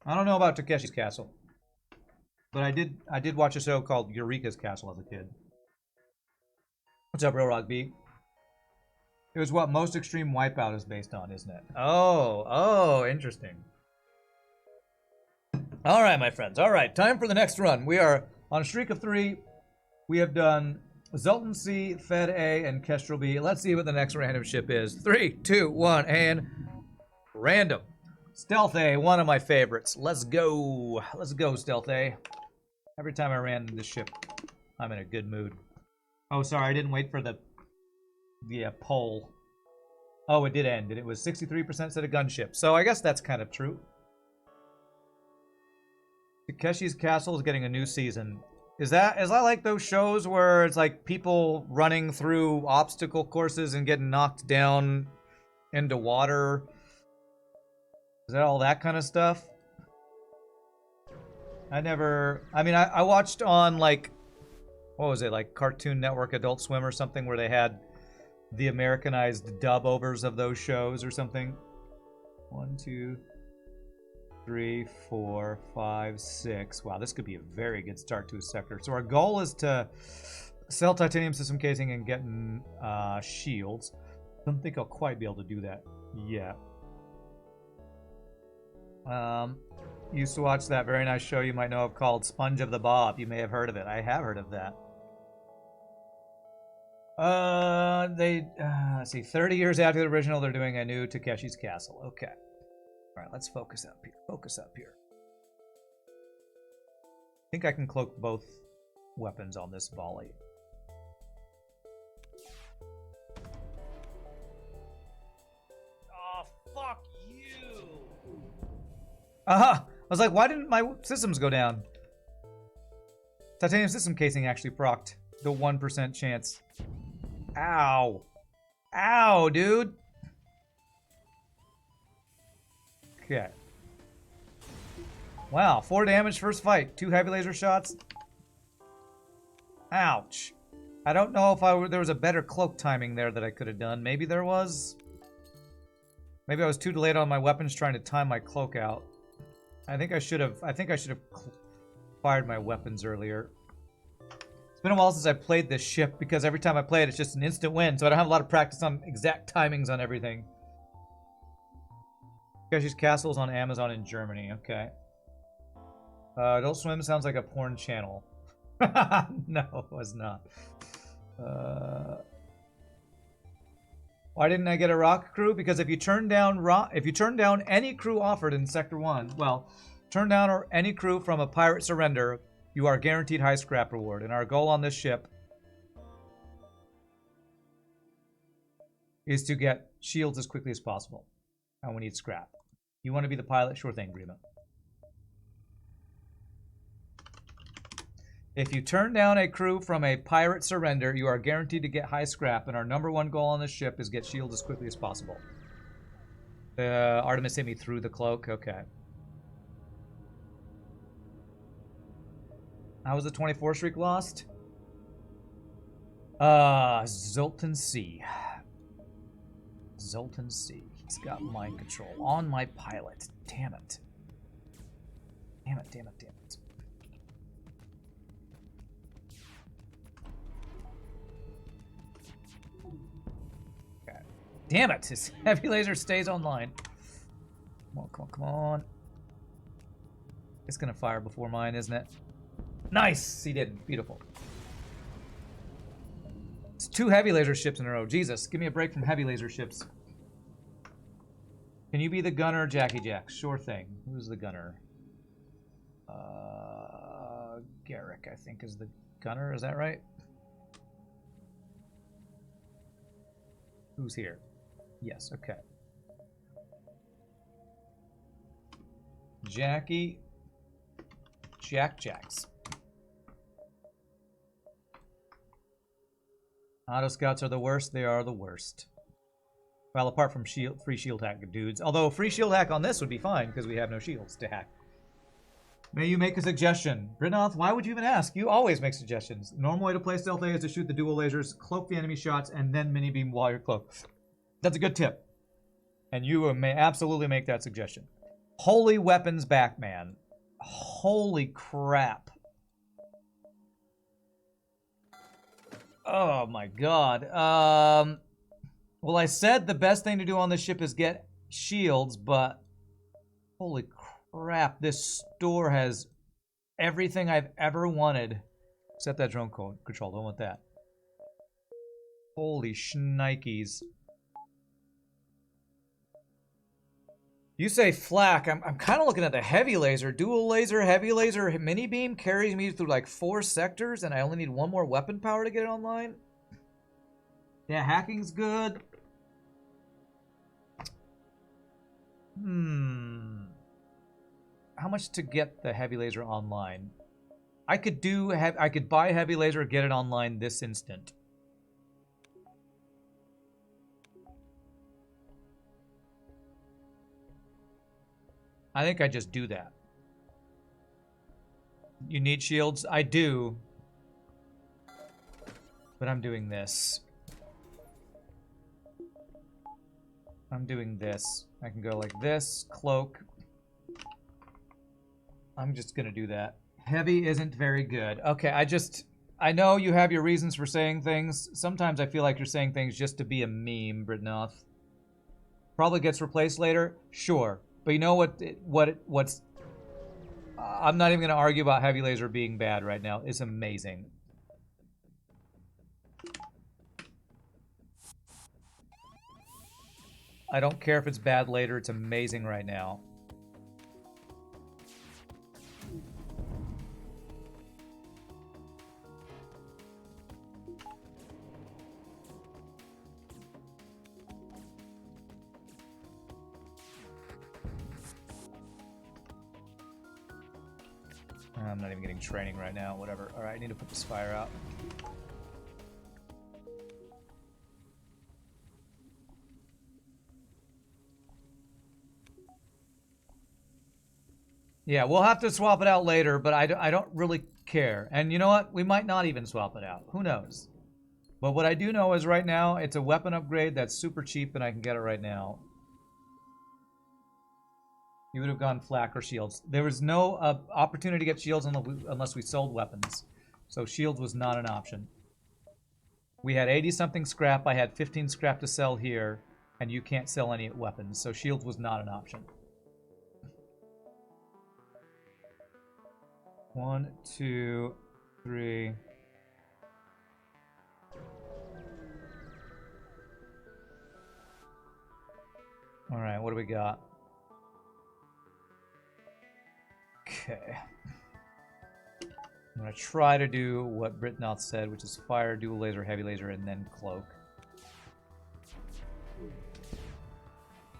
I don't know about Takeshi's Castle, but I did watch a show called Eureka's Castle as a kid. What's up, Real Rock B? It was what Most Extreme Wipeout is based on, isn't it? Oh, interesting. All right, my friends. All right, time for the next run. We are on a streak of 3. We have done Zoltan C, Fed A, and Kestrel B. Let's see what the next random ship is. 3, 2, 1, and random. Stealth A, one of my favorites. Let's go. Let's go, Stealth A. Every time I ran this ship, I'm in a good mood. Oh, sorry, I didn't wait for the poll. Oh, it did end, and it was 63% said a gunship. So I guess that's kind of true. Takeshi's Castle is getting a new season. Is that like those shows where it's like people running through obstacle courses and getting knocked down into water? Is that all that kind of stuff? I watched on like, what was it, like Cartoon Network, Adult Swim or something, where they had the Americanized dub overs of those shows or something. 1, 2, 3, 4, 5, 6. Wow, this could be a very good start to a sector. So our goal is to sell titanium system casing and get shields. Don't think I'll quite be able to do that yet. Used to watch that very nice show you might know of called Sponge of the Bob. You may have heard of it. I have heard of that. Let's see, 30 years after the original, they're doing a new Takeshi's Castle. Okay. All right, let's focus up here. Focus up here. I think I can cloak both weapons on this volley. Oh, fuck you! Aha! I was like, why didn't my systems go down? Titanium system casing actually procced the 1% chance. Ow. Ow, dude. Okay. Wow, 4 damage first fight. 2 heavy laser shots. Ouch. I don't know if there was a better cloak timing there that I could have done. Maybe there was. Maybe I was too delayed on my weapons trying to time my cloak out. I think I should have fired my weapons earlier. It's been a while since I played this ship because every time I play it, it's just an instant win, so I don't have a lot of practice on exact timings on everything. Takeshi's Castle is on Amazon in Germany. Okay. Adult Swim sounds like a porn channel. No, it was not. Why didn't I get a rock crew? Because if you turn down any crew offered in Sector 1, well, turn down any crew from a pirate surrender, you are guaranteed high scrap reward. And our goal on this ship is to get shields as quickly as possible. And we need scrap. You want to be the pilot? Sure thing, Grima. If you turn down a crew from a pirate surrender, you are guaranteed to get high scrap, and our #1 goal on this ship is get shields as quickly as possible. Artemis hit me through the cloak. Okay. How was the 24 streak lost? Zoltan C. Zoltan C. He's got mind control on my pilot. Damn it. Damn it, damn it, damn it. Okay. Damn it, his heavy laser stays online. Come on, come on, come on. It's gonna fire before mine, isn't it? Nice! He did. Beautiful. It's 2 heavy laser ships in a row. Jesus, give me a break from heavy laser ships. Can you be the gunner, Jackie Jack? Sure thing. Who's the gunner? Garrick, I think, is the gunner. Is that right? Who's here? Yes, okay. Jackie. Jacks. Auto scouts are the worst. They are the worst. Well, apart from free shield hack dudes. Although free shield hack on this would be fine because we have no shields to hack. May you make a suggestion. Brinoth, why would you even ask? You always make suggestions. The normal way to play Stealth A is to shoot the dual lasers, cloak the enemy shots, and then mini beam while you're cloaked. That's a good tip. And you may absolutely make that suggestion. Holy weapons back, man. Holy crap. Oh my god. Well, I said the best thing to do on this ship is get shields, but holy crap, this store has everything I've ever wanted. Except that drone control, don't want that. Holy shnikes. You say flak, I'm kind of looking at the heavy laser. Dual laser, heavy laser, mini beam carries me through like 4 sectors and I only need 1 more weapon power to get it online. Yeah, hacking's good. How much to get the heavy laser online? I could buy heavy laser, get it online this instant. I think I just do that. You need shields? I do. But I'm doing this. I'm doing this. I can go like this, cloak. I'm just gonna do that. Heavy isn't very good. Okay, I know you have your reasons for saying things. Sometimes I feel like you're saying things just to be a meme, Britnoth. Probably gets replaced later? Sure. But you know what's... I'm not even going to argue about heavy laser being bad right now. It's amazing. I don't care if it's bad later. It's amazing right now. I'm not even getting training right now. Whatever. All right, I need to put this fire out. Yeah, we'll have to swap it out later, but I don't really care. And you know what? We might not even swap it out. Who knows? But what I do know is right now, it's a weapon upgrade that's super cheap, and I can get it right now. You would have gone flak or shields. There was no opportunity to get shields unless we sold weapons. So shields was not an option. We had 80-something scrap. I had 15 scrap to sell here, and you can't sell any weapons. So shields was not an option. 1, 2, 3. All right, what do we got? Okay. I'm going to try to do what Britnoth said, which is fire, dual laser, heavy laser, and then cloak.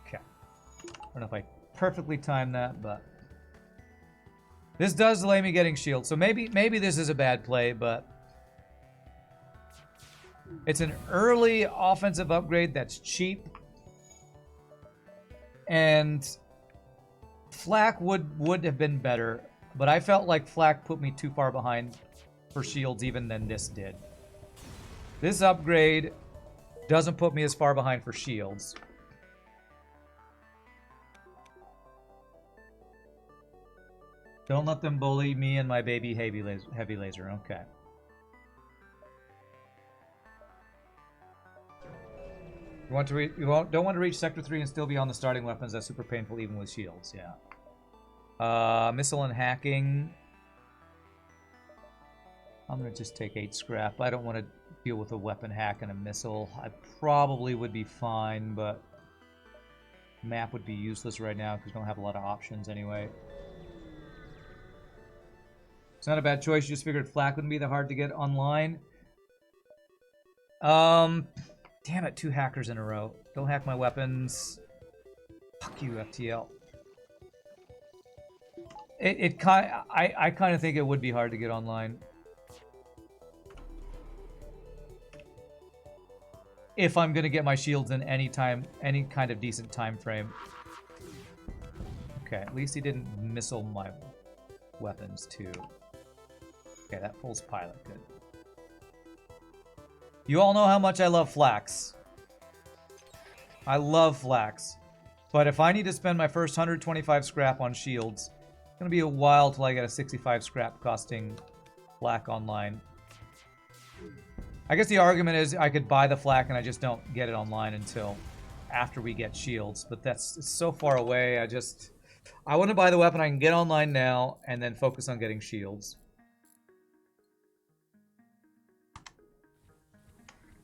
Okay. I don't know if I perfectly timed that, but... This does delay me getting shield, so maybe this is a bad play, but... It's an early offensive upgrade that's cheap. And... Flak would have been better, but I felt like Flak put me too far behind for shields even than this did. This upgrade doesn't put me as far behind for shields. Don't let them bully me and my baby heavy laser. Okay. Don't want to reach Sector 3 and still be on the starting weapons. That's super painful even with shields, yeah. Missile and hacking. I'm going to just take 8 scrap. I don't want to deal with a weapon hack and a missile. I probably would be fine, but map would be useless right now because we don't have a lot of options anyway. It's not a bad choice. You just figured flak wouldn't be that hard to get online. Damn it, 2 hackers in a row. Don't hack my weapons. Fuck you, FTL. I kind of think it would be hard to get online. If I'm gonna get my shields in any time, any kind of decent time frame. Okay, at least he didn't missile my weapons too. Okay, that pulls pilot, good. You all know how much I love flax. I love flax. But if I need to spend my first 125 scrap on shields, it's going to be a while till I get a 65 scrap costing flak online. I guess the argument is I could buy the flak and I just don't get it online until after we get shields. But it's so far away. I want to buy the weapon I can get online now and then focus on getting shields.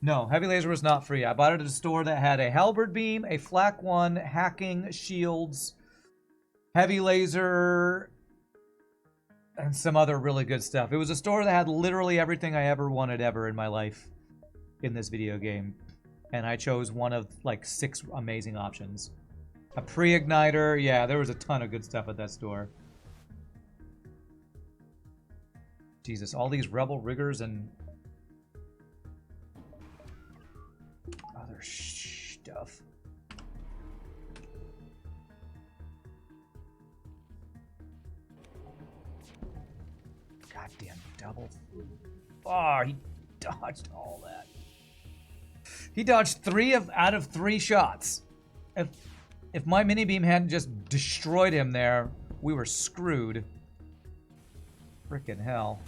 No, heavy laser was not free. I bought it at a store that had a halberd beam, a flak one, hacking, shields, heavy laser, and some other really good stuff. It was a store that had literally everything I ever wanted ever in my life in this video game. And I chose one of like 6 amazing options. A pre-igniter. Yeah, there was a ton of good stuff at that store. Jesus, all these rebel riggers and other stuff. Goddamn double. Oh, he dodged all that. He dodged 3 out of 3 shots. If my mini beam hadn't just destroyed him there, we were screwed. Frickin' hell.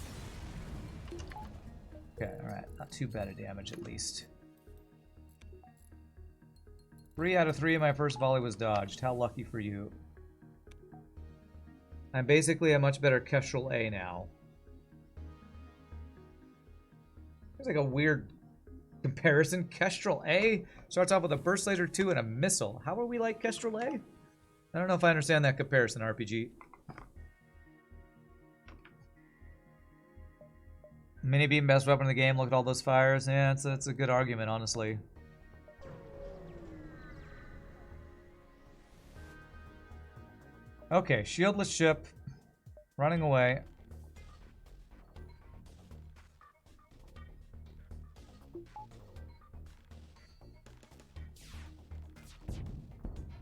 Okay, alright. Not too bad a damage at least. 3 out of 3 of my first volley was dodged. How lucky for you. I'm basically a much better Kestrel A now. It's like a weird comparison. Kestrel A starts off with a burst laser 2 and a missile. How are we like Kestrel A? I don't know if I understand that comparison, RPG. Mini beam, best weapon in the game. Look at all those fires. Yeah, it's a good argument, honestly. Okay, shieldless ship. Running away.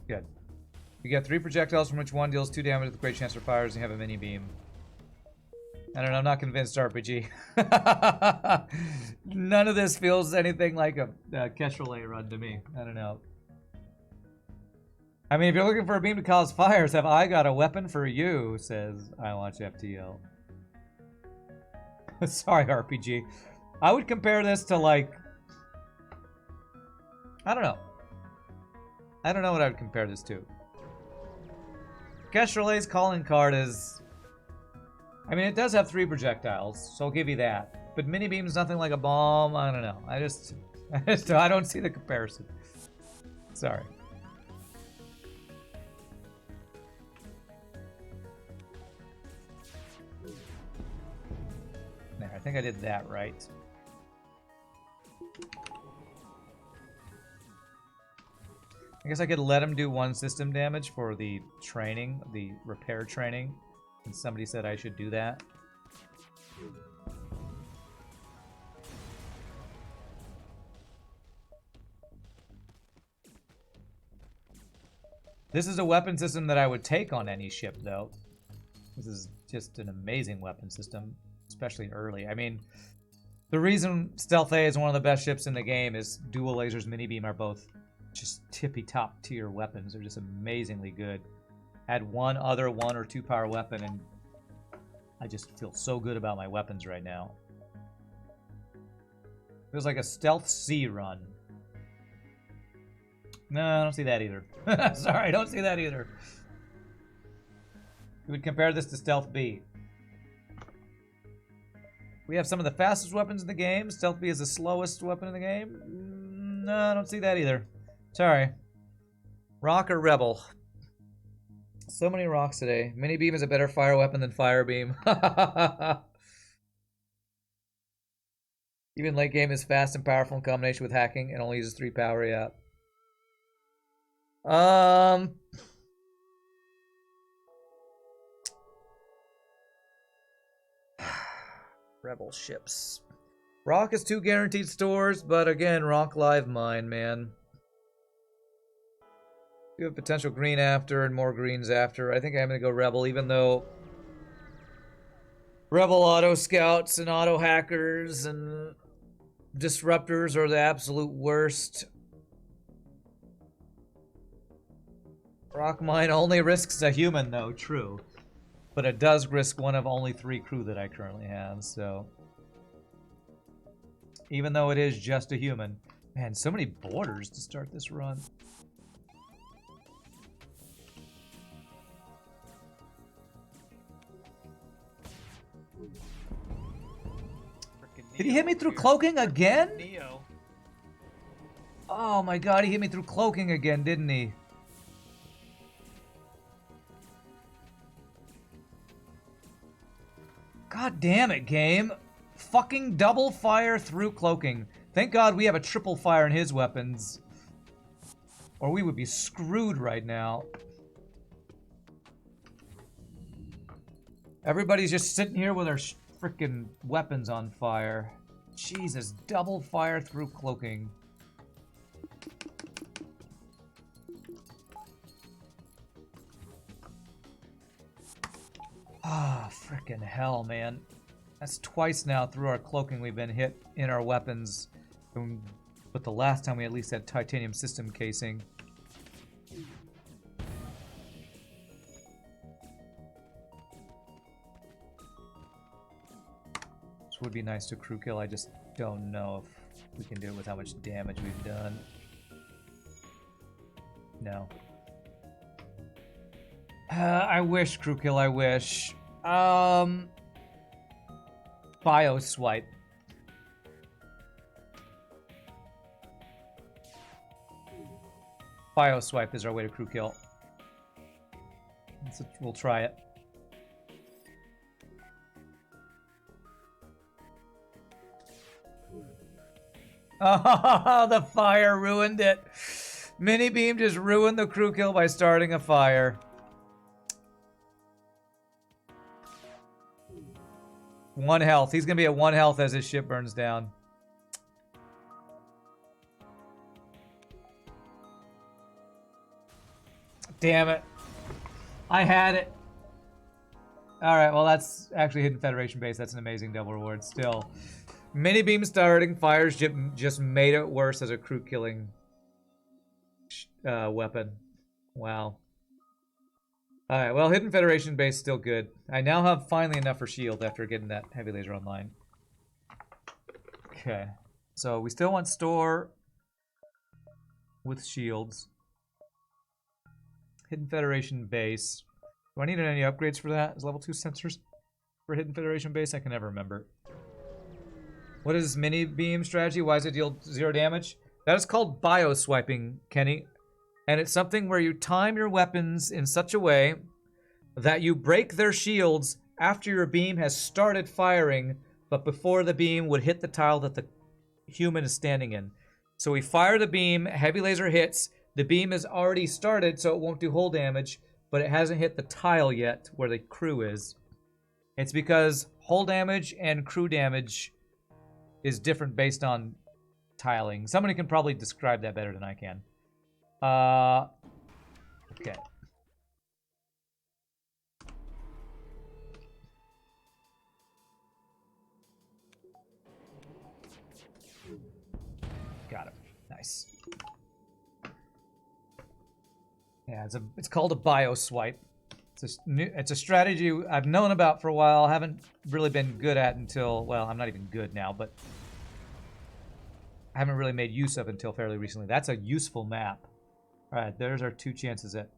Good. You get 3 projectiles from which one deals 2 damage with great chance for fires, and you have a mini beam. I don't know, I'm not convinced, RPG. None of this feels anything like a Kestrel A run to me. I don't know. I mean, if you're looking for a beam to cause fires, have I got a weapon for you, says I Watch FTL. Sorry, RPG. I would compare this to, like... I don't know. I don't know what I would compare this to. Kestrel A's calling card is... I mean, it does have 3 projectiles, so I'll give you that. But mini beam is nothing like a bomb. I don't know. I don't see the comparison. Sorry. There, I think I did that right. I guess I could let him do 1 system damage for the training, the repair training. And somebody said I should do that. This is a weapon system that I would take on any ship, though. This is just an amazing weapon system, especially early. I mean, the reason Stealth A is one of the best ships in the game is dual lasers, mini beam are both just tippy-top tier weapons. They're just amazingly good. Add one other 1 or 2 power weapon and I just feel so good about my weapons right now. Feels like a Stealth C run. No, I don't see that either. Sorry, I don't see that either. We would compare this to Stealth B. We have some of the fastest weapons in the game. Stealth B is the slowest weapon in the game. No, I don't see that either. Sorry. Rock or Rebel? So many rocks today. Mini beam is a better fire weapon than fire beam. Even late game is fast and powerful in combination with hacking and only uses 3 power, yeah. Rebel ships. Rock is 2 guaranteed stores, but again, Rock Live mine, man. You have potential green after and more greens after. I think I'm going to go Rebel, even though Rebel auto scouts and auto hackers and disruptors are the absolute worst. Rock mine only risks a human, though, true. But it does risk one of only 3 crew that I currently have, so... Even though it is just a human. Man, so many borders to start this run. Did he hit me through cloaking again? Neo. Oh my god, he hit me through cloaking again, didn't he? God damn it, game. Fucking double fire through cloaking. Thank God we have a triple fire in his weapons. Or we would be screwed right now. Everybody's just sitting here with their freaking weapons on fire. Jesus, double fire through cloaking. Ah, freaking hell, man. That's twice now through our cloaking we've been hit in our weapons. But the last time we at least had titanium system casing. This would be nice to crew kill. I just don't know if we can do it with how much damage we've done. No. I wish, crew kill, I wish. Bio swipe. Bio swipe is our way to crew kill. We'll try it. Oh, the fire ruined it. Mini beam just ruined the crew kill by starting a fire. 1 health. He's gonna be at 1 health as his ship burns down. Damn it. I had it. Alright, well that's actually Hidden Federation base. That's an amazing double reward still. Mini beam starting fires just made it worse as a crew killing weapon. Wow. Alright, well, Hidden Federation base still good. I now have finally enough for shield after getting that heavy laser online. Okay. So we still want store with shields. Hidden Federation base. Do I need any upgrades for that? Is level 2 sensors for Hidden Federation base? I can never remember. What is mini beam strategy? Why does it deal 0 damage? That is called bio swiping, Kenny. And it's something where you time your weapons in such a way that you break their shields after your beam has started firing, but before the beam would hit the tile that the human is standing in. So we fire the beam, heavy laser hits, the beam has already started so it won't do hull damage, but it hasn't hit the tile yet where the crew is. It's because hull damage and crew damage is different based on tiling. Somebody can probably describe that better than I can. Okay. Got it. Nice. Yeah, it's called a bio swipe. It's a strategy I've known about for a while. Haven't really been good at until, well, I'm not even good now, but I haven't really made use of until fairly recently. That's a useful map. All right, there's our 2 chances at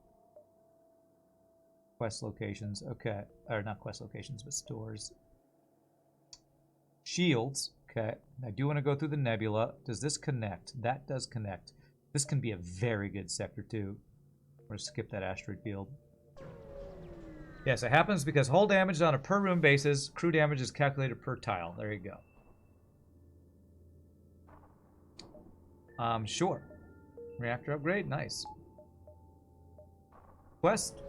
quest locations. Okay, or not quest locations, but stores. Shields. Okay, I do want to go through the nebula. Does this connect? That does connect. This can be a very good sector too. We're gonna skip that asteroid field. Yes, it happens because hull damage is on a per room basis. Crew damage is calculated per tile. There you go. Sure. Reactor upgrade, nice. Quest.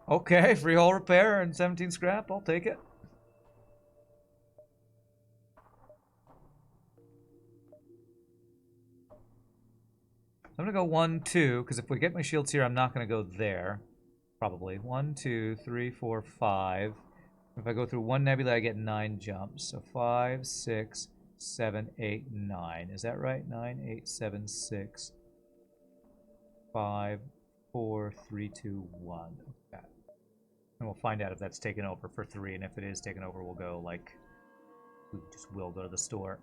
Okay, free hull repair and 17 scrap. I'll take it. I'm gonna go 1, 2, because if we get my shields here, I'm not gonna go there. Probably. 1, 2, 3, 4, 5. If I go through 1 nebula, I get 9 jumps. So 5, 6, 7, 8, 9. Is that right? 9, 8, 7, 6, 5, 4, 3, 2, 1. Okay. And we'll find out if that's taken over for 3, and if it is taken over, we'll go, like, we just will go to the store.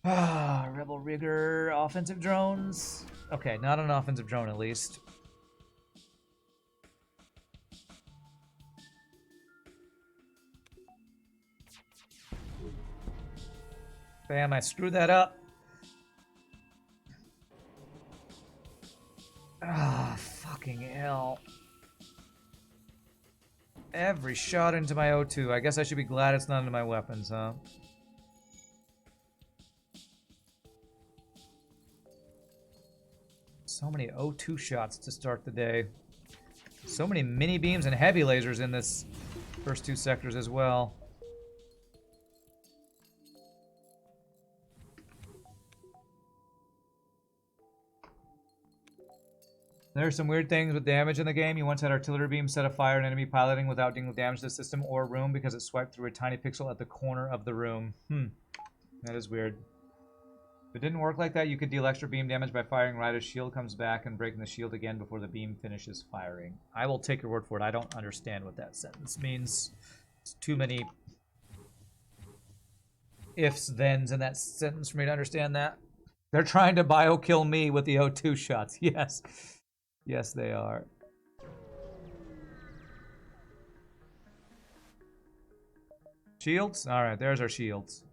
Ah, Rebel Rigger, offensive drones. Okay, not an offensive drone at least. Bam, I screwed that up. Ah, fucking hell. Every shot into my O2. I guess I should be glad it's not into my weapons, huh? So many O2 shots to start the day. So many mini beams and heavy lasers in this first 2 sectors as well. There are some weird things with damage in the game. You once had artillery beams set afire an enemy piloting without dealing damage to the system or room because it swiped through a tiny pixel at the corner of the room. That is weird. If it didn't work like that, you could deal extra beam damage by firing right as shield comes back and breaking the shield again before the beam finishes firing. I will take your word for it. I don't understand what that sentence means. It's too many ifs, thens in that sentence for me to understand that. They're trying to bio-kill me with the O2 shots. Yes. Yes, they are. Shields? Alright, there's our shields.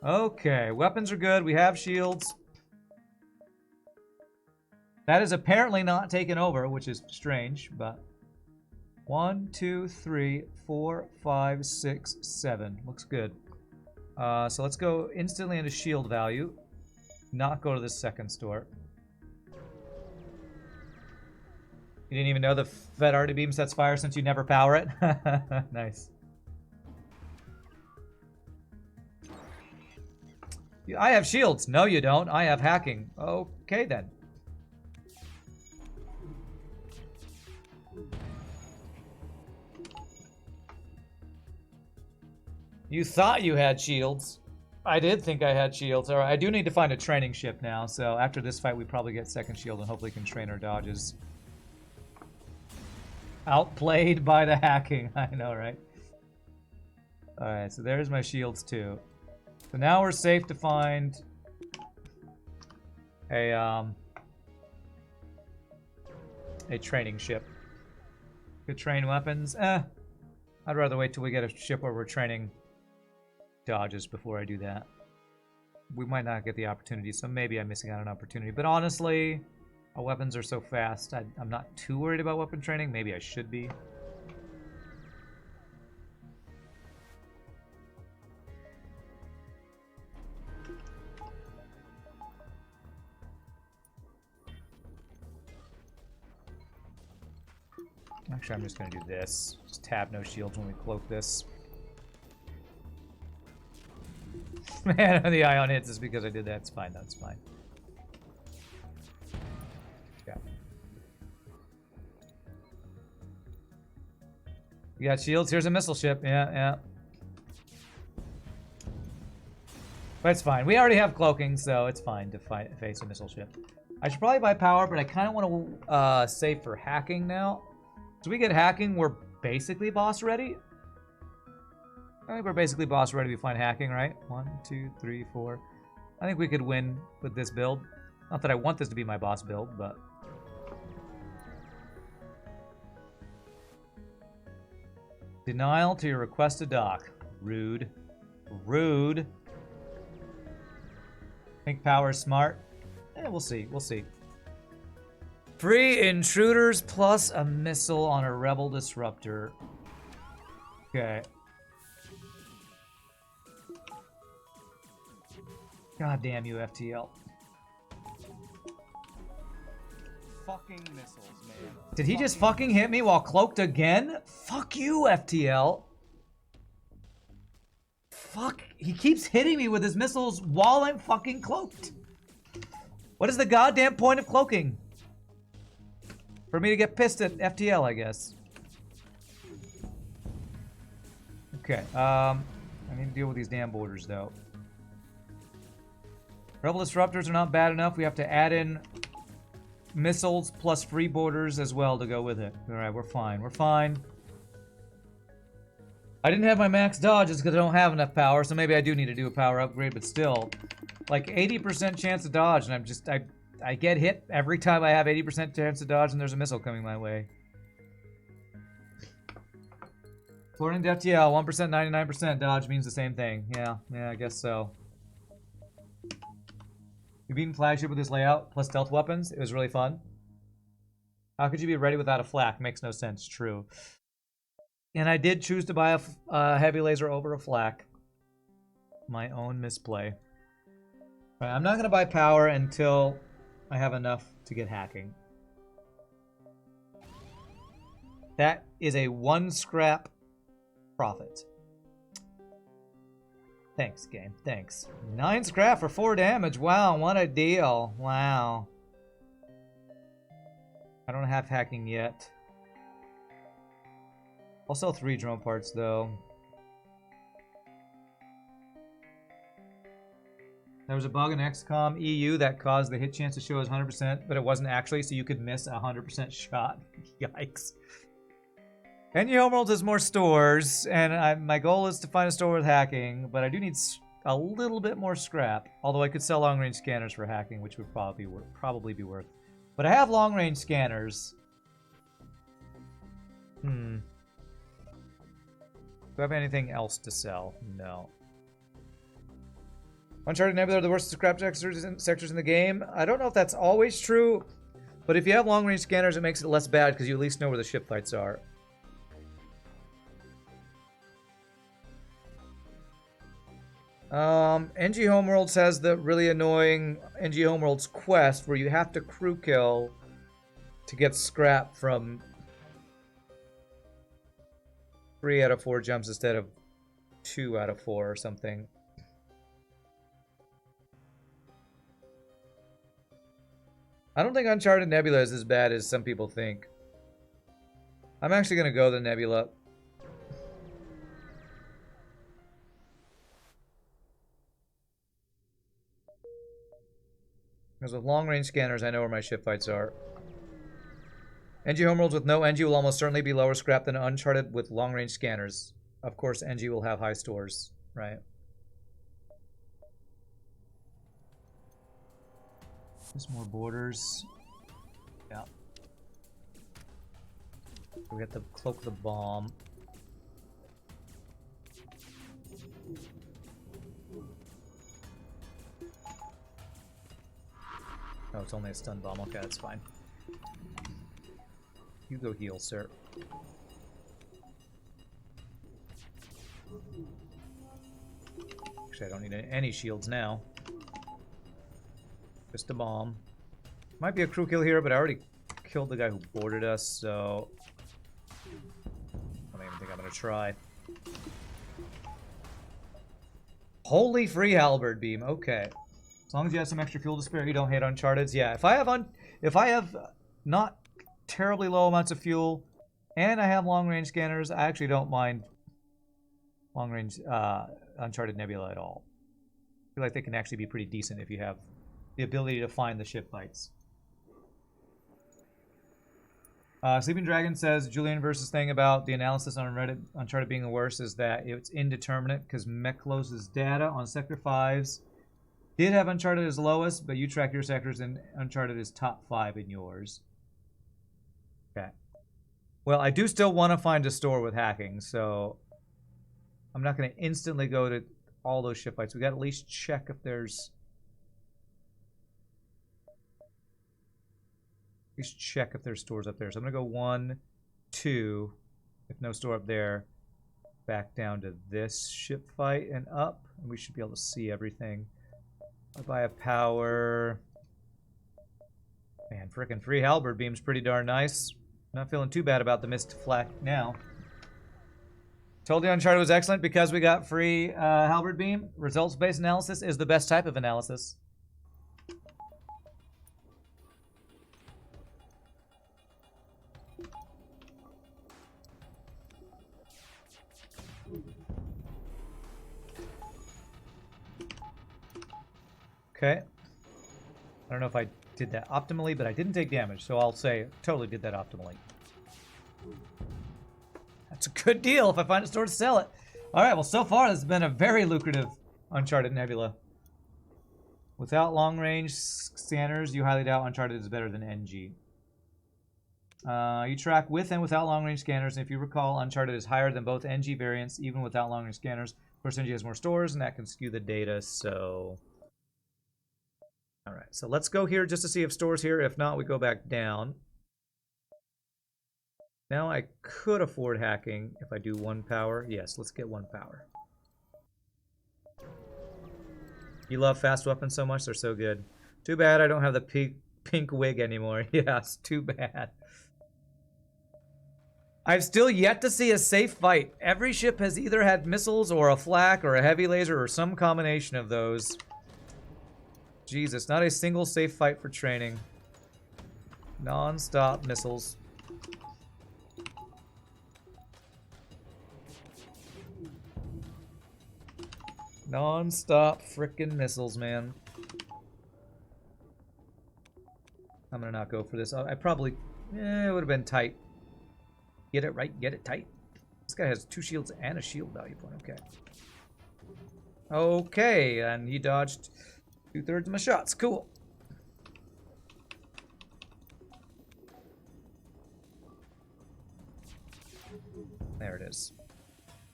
Okay, weapons are good. We have shields. That is apparently not taken over, which is strange, but 1, 2, 3, 4, 5, 6, 7. Looks good. So let's go instantly into shield value. Not go to the second store. You didn't even know the Fed already beam sets fire since you never power it? Nice. I have shields. No, you don't. I have hacking. Okay, then. You thought you had shields. I did think I had shields. All right, I do need to find a training ship now, so after this fight, we probably get second shield and hopefully can train our dodges. Outplayed by the hacking. I know, right? All right, so there's my shields, too. So now we're safe to find a training ship. Could train weapons. I'd rather wait till we get a ship where we're training dodges before I do that. We might not get the opportunity, so maybe I'm missing out on an opportunity. But honestly, our weapons are so fast, I'm not too worried about weapon training. Maybe I should be. Actually, I'm just going to do this. Just tab no shields when we cloak this. Man, the ion hits is because I did that. It's fine. That's fine. Yeah. You got shields? Here's a missile ship. Yeah, yeah. But it's fine. We already have cloaking, so it's fine to face a missile ship. I should probably buy power, but I kind of want to save for hacking now. So we get hacking, we're basically boss ready. I think we're basically boss ready if we find hacking, right? 1, 2, 3, 4. I think we could win with this build. Not that I want this to be my boss build, but... Denial to your request to dock. Rude. Rude. Think power is smart? We'll see. We'll see. Free intruders plus a missile on a rebel disruptor. Okay. God damn you, FTL. Fucking missiles, man. Did he just fucking hit me while cloaked again? Fuck you, FTL. Fuck. He keeps hitting me with his missiles while I'm fucking cloaked. What is the goddamn point of cloaking? For me to get pissed at FTL, I guess. Okay, I need to deal with these damn borders, though. Rebel disruptors are not bad enough. We have to add in missiles plus free borders as well to go with it. Alright, we're fine. We're fine. I didn't have my max dodges because I don't have enough power, so maybe I do need to do a power upgrade, but still. Like 80% chance to dodge, and I get hit every time I have 80% chance to dodge and there's a missile coming my way. According to FTL, 1%, 99% dodge means the same thing. Yeah, I guess so. We beaten Flagship with this layout, plus stealth weapons. It was really fun. How could you be ready without a flak? Makes no sense. True. And I did choose to buy a heavy laser over a flak. My own misplay. Right, I'm not going to buy power until I have enough to get hacking. That is a 1 scrap profit. Thanks, game. Thanks. 9 scrap for 4 damage. Wow, what a deal. Wow. I don't have hacking yet. I'll sell 3 drone parts, though. There was a bug in XCOM EU that caused the hit chance to show as 100%, but it wasn't actually, so you could miss a 100% shot. Yikes. NG Homeworld has more stores, and my goal is to find a store with hacking, but I do need a little bit more scrap. Although I could sell long-range scanners for hacking, which would probably be worth. But I have long-range scanners. Do I have anything else to sell? No. Uncharted Nebula are the worst scrap sectors in the game. I don't know if that's always true, but if you have long-range scanners, it makes it less bad because you at least know where the ship fights are. NG Homeworlds has the really annoying NG Homeworlds quest where you have to crew kill to get scrap from 3 out of 4 jumps instead of 2 out of 4 or something. I don't think Uncharted Nebula is as bad as some people think. I'm actually going to go the Nebula. Because with long-range scanners, I know where my ship fights are. NG Homeworlds with no NG will almost certainly be lower scrap than Uncharted with long-range scanners. Of course, NG will have high stores, right? There's more borders. Yeah. We got the cloak of the bomb. Oh, it's only a stun bomb. Okay, that's fine. You go heal, sir. Actually, I don't need any shields now. Just a bomb. Might be a crew kill here, but I already killed the guy who boarded us, so I don't even think I'm gonna try. Holy free halberd beam. Okay. As long as you have some extra fuel to spare, you don't hate Uncharted's. Yeah, if I have not terribly low amounts of fuel and I have long-range scanners, I actually don't mind long-range Uncharted Nebula at all. I feel like they can actually be pretty decent if you have the ability to find the ship fights. Sleeping Dragon says Julian versus thing about the analysis on Reddit Uncharted being the worst is that it's indeterminate because Meklos' data on Sector 5s did have Uncharted as lowest, but you track your sectors and Uncharted is top 5 in yours. Okay. Well, I do still want to find a store with hacking, so I'm not going to instantly go to all those ship fights. We got to at least check if there's... At least check if there's stores up there. So I'm going to go 1, 2, if no store up there, back down to this ship fight and up, and we should be able to see everything. I buy a power. Man, frickin' free halberd beam's pretty darn nice. Not feeling too bad about the missed flak now. Told you Uncharted was excellent because we got free halberd beam. Results-based analysis is the best type of analysis. Okay. I don't know if I did that optimally, but I didn't take damage, so I'll say totally did that optimally. That's a good deal if I find a store to sell it. Alright, well, so far this has been a very lucrative Uncharted Nebula. Without long-range scanners, you highly doubt Uncharted is better than NG. You track with and without long-range scanners, and if you recall, Uncharted is higher than both NG variants, even without long-range scanners. Of course, NG has more stores, and that can skew the data, so... Alright, so let's go here just to see if stores here. If not, we go back down. Now I could afford hacking if I do 1 power. Yes, let's get 1 power. You love fast weapons so much, they're so good. Too bad I don't have the pink wig anymore. Yes, too bad. I've still yet to see a safe fight. Every ship has either had missiles or a flak or a heavy laser or some combination of those. Jesus, not a single safe fight for training. Non-stop missiles. Non-stop frickin' missiles, man. I'm gonna not go for this. I probably... it would have been tight. Get it right, get it tight. This guy has 2 shields and a shield value point. Okay. Okay, and he dodged 2/3 of my shots. Cool. There it is.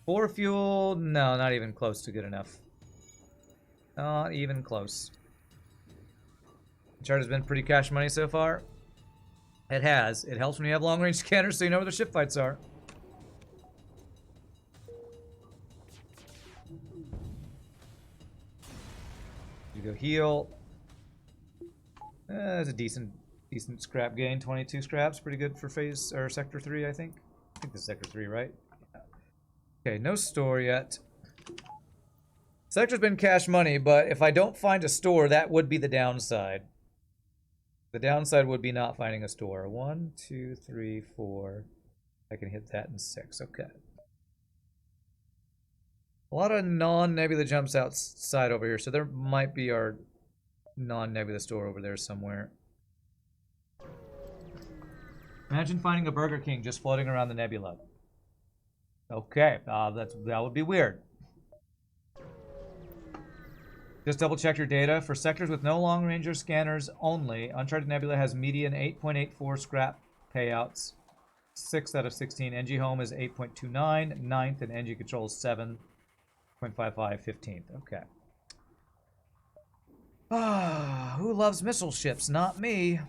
4 fuel. No, not even close to good enough. Not even close. Uncharted has been pretty cash money so far. It has. It helps when you have long-range scanners so you know where the ship fights are. You go heal. That's a decent scrap gain. 22 scraps, pretty good for phase or sector 3, I think. I think this is sector 3, right? Yeah. Okay, no store yet. Sector's been cash money, but if I don't find a store, that would be the downside. The downside would be not finding a store. 1, 2, 3, 4. I can hit that in 6. Okay. A lot of non-nebula jumps outside over here, so there might be our non-nebula store over there somewhere. Imagine finding a Burger King just floating around the nebula. Okay, that would be weird. Just double check your data. For sectors with no long ranger scanners only, Uncharted Nebula has median 8.84 scrap payouts. 6 out of 16. NG Home is 8.29, 9th, and NG Control is 7.55, 15th. Okay. Ah, who loves missile ships? Not me.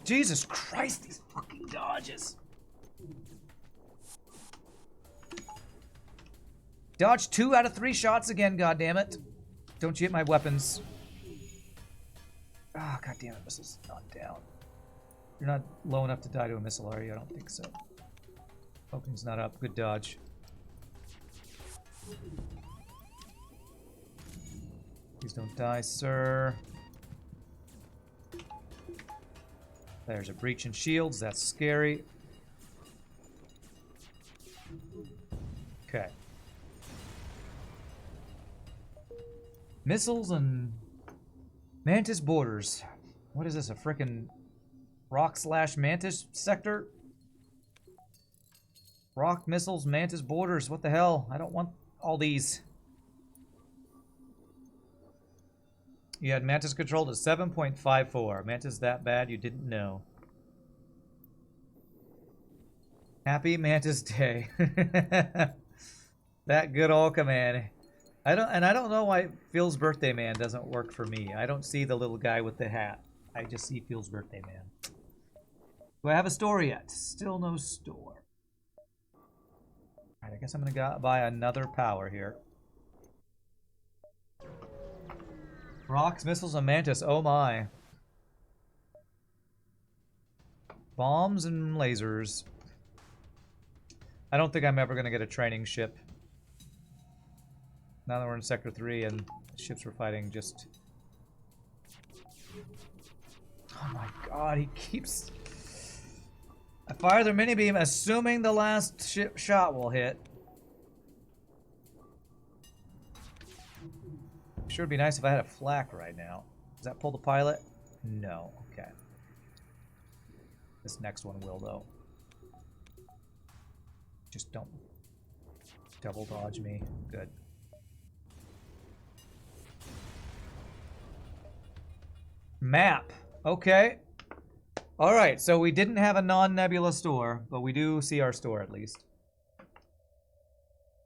Jesus Christ, these fucking dodges. Dodge 2 out of 3 shots again, goddammit. Don't you hit my weapons. Ah, oh, goddammit, missile's not down. You're not low enough to die to a missile, are you? I don't think so. Focusing's not up. Good dodge. Please don't die, sir. There's a breach in shields. That's scary. Okay. Missiles and Mantis borders. What is this? A frickin' rock/Mantis sector? Rock, missiles, Mantis borders. What the hell? I don't want all these. You had Mantis controlled at 7.54. Mantis that bad you didn't know. Happy Mantis Day. That good old command. I don't know why Phil's Birthday Man doesn't work for me. I don't see the little guy with the hat. I just see Phil's Birthday Man. Do I have a store yet? Still no store. Alright, I guess I'm gonna go buy another power here. Rocks, missiles, and Mantis. Oh my. Bombs and lasers. I don't think I'm ever going to get a training ship. Now that we're in Sector 3 and the ships we're fighting just... Oh my god, he keeps... I fire their mini beam, assuming the last shot will hit. Sure would be nice if I had a flak right now. Does that pull the pilot? No. Okay. This next one will, though. Just don't double dodge me. Good. Map. Okay. Alright, so we didn't have a non-nebula store, but we do see our store at least.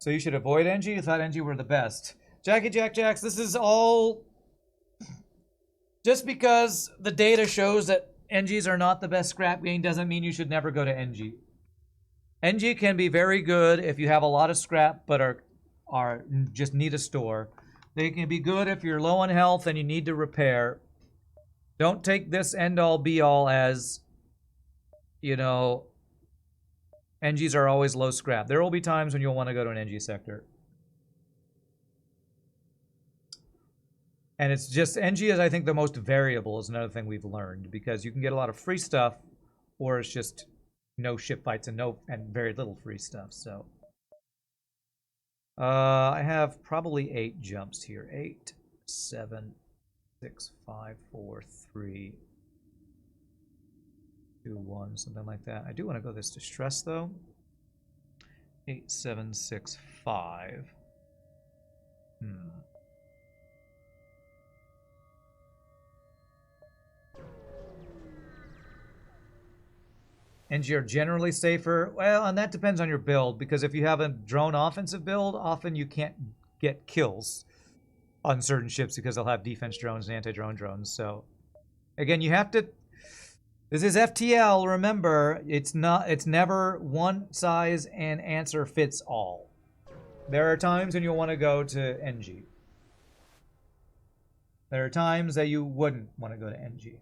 So you should avoid NG? You thought NG were the best. Jackie Jacks, this is all... Just because the data shows that NGs are not the best scrap gain doesn't mean you should never go to NG. NG can be very good if you have a lot of scrap but are just need a store. They can be good if you're low on health and you need to repair. Don't take this end-all be-all as, you know, NGs are always low scrap. There will be times when you'll want to go to an NG sector. And it's just, NG is, I think, the most variable is another thing we've learned, because you can get a lot of free stuff, or it's just no ship fights and very little free stuff, so. I have probably 8 jumps here. 8, 7, 6, 5, 4, 3, 2, 1, something like that. I do want to go this distress, though. 8, 7, 6, 5. NG are generally safer. Well, and that depends on your build, because if you have a drone offensive build, often you can't get kills on certain ships because they'll have defense drones and anti-drone drones. So, again, you have to... This is FTL, remember, it's never one size and answer fits all. There are times when you'll want to go to NG. There are times that you wouldn't want to go to NG.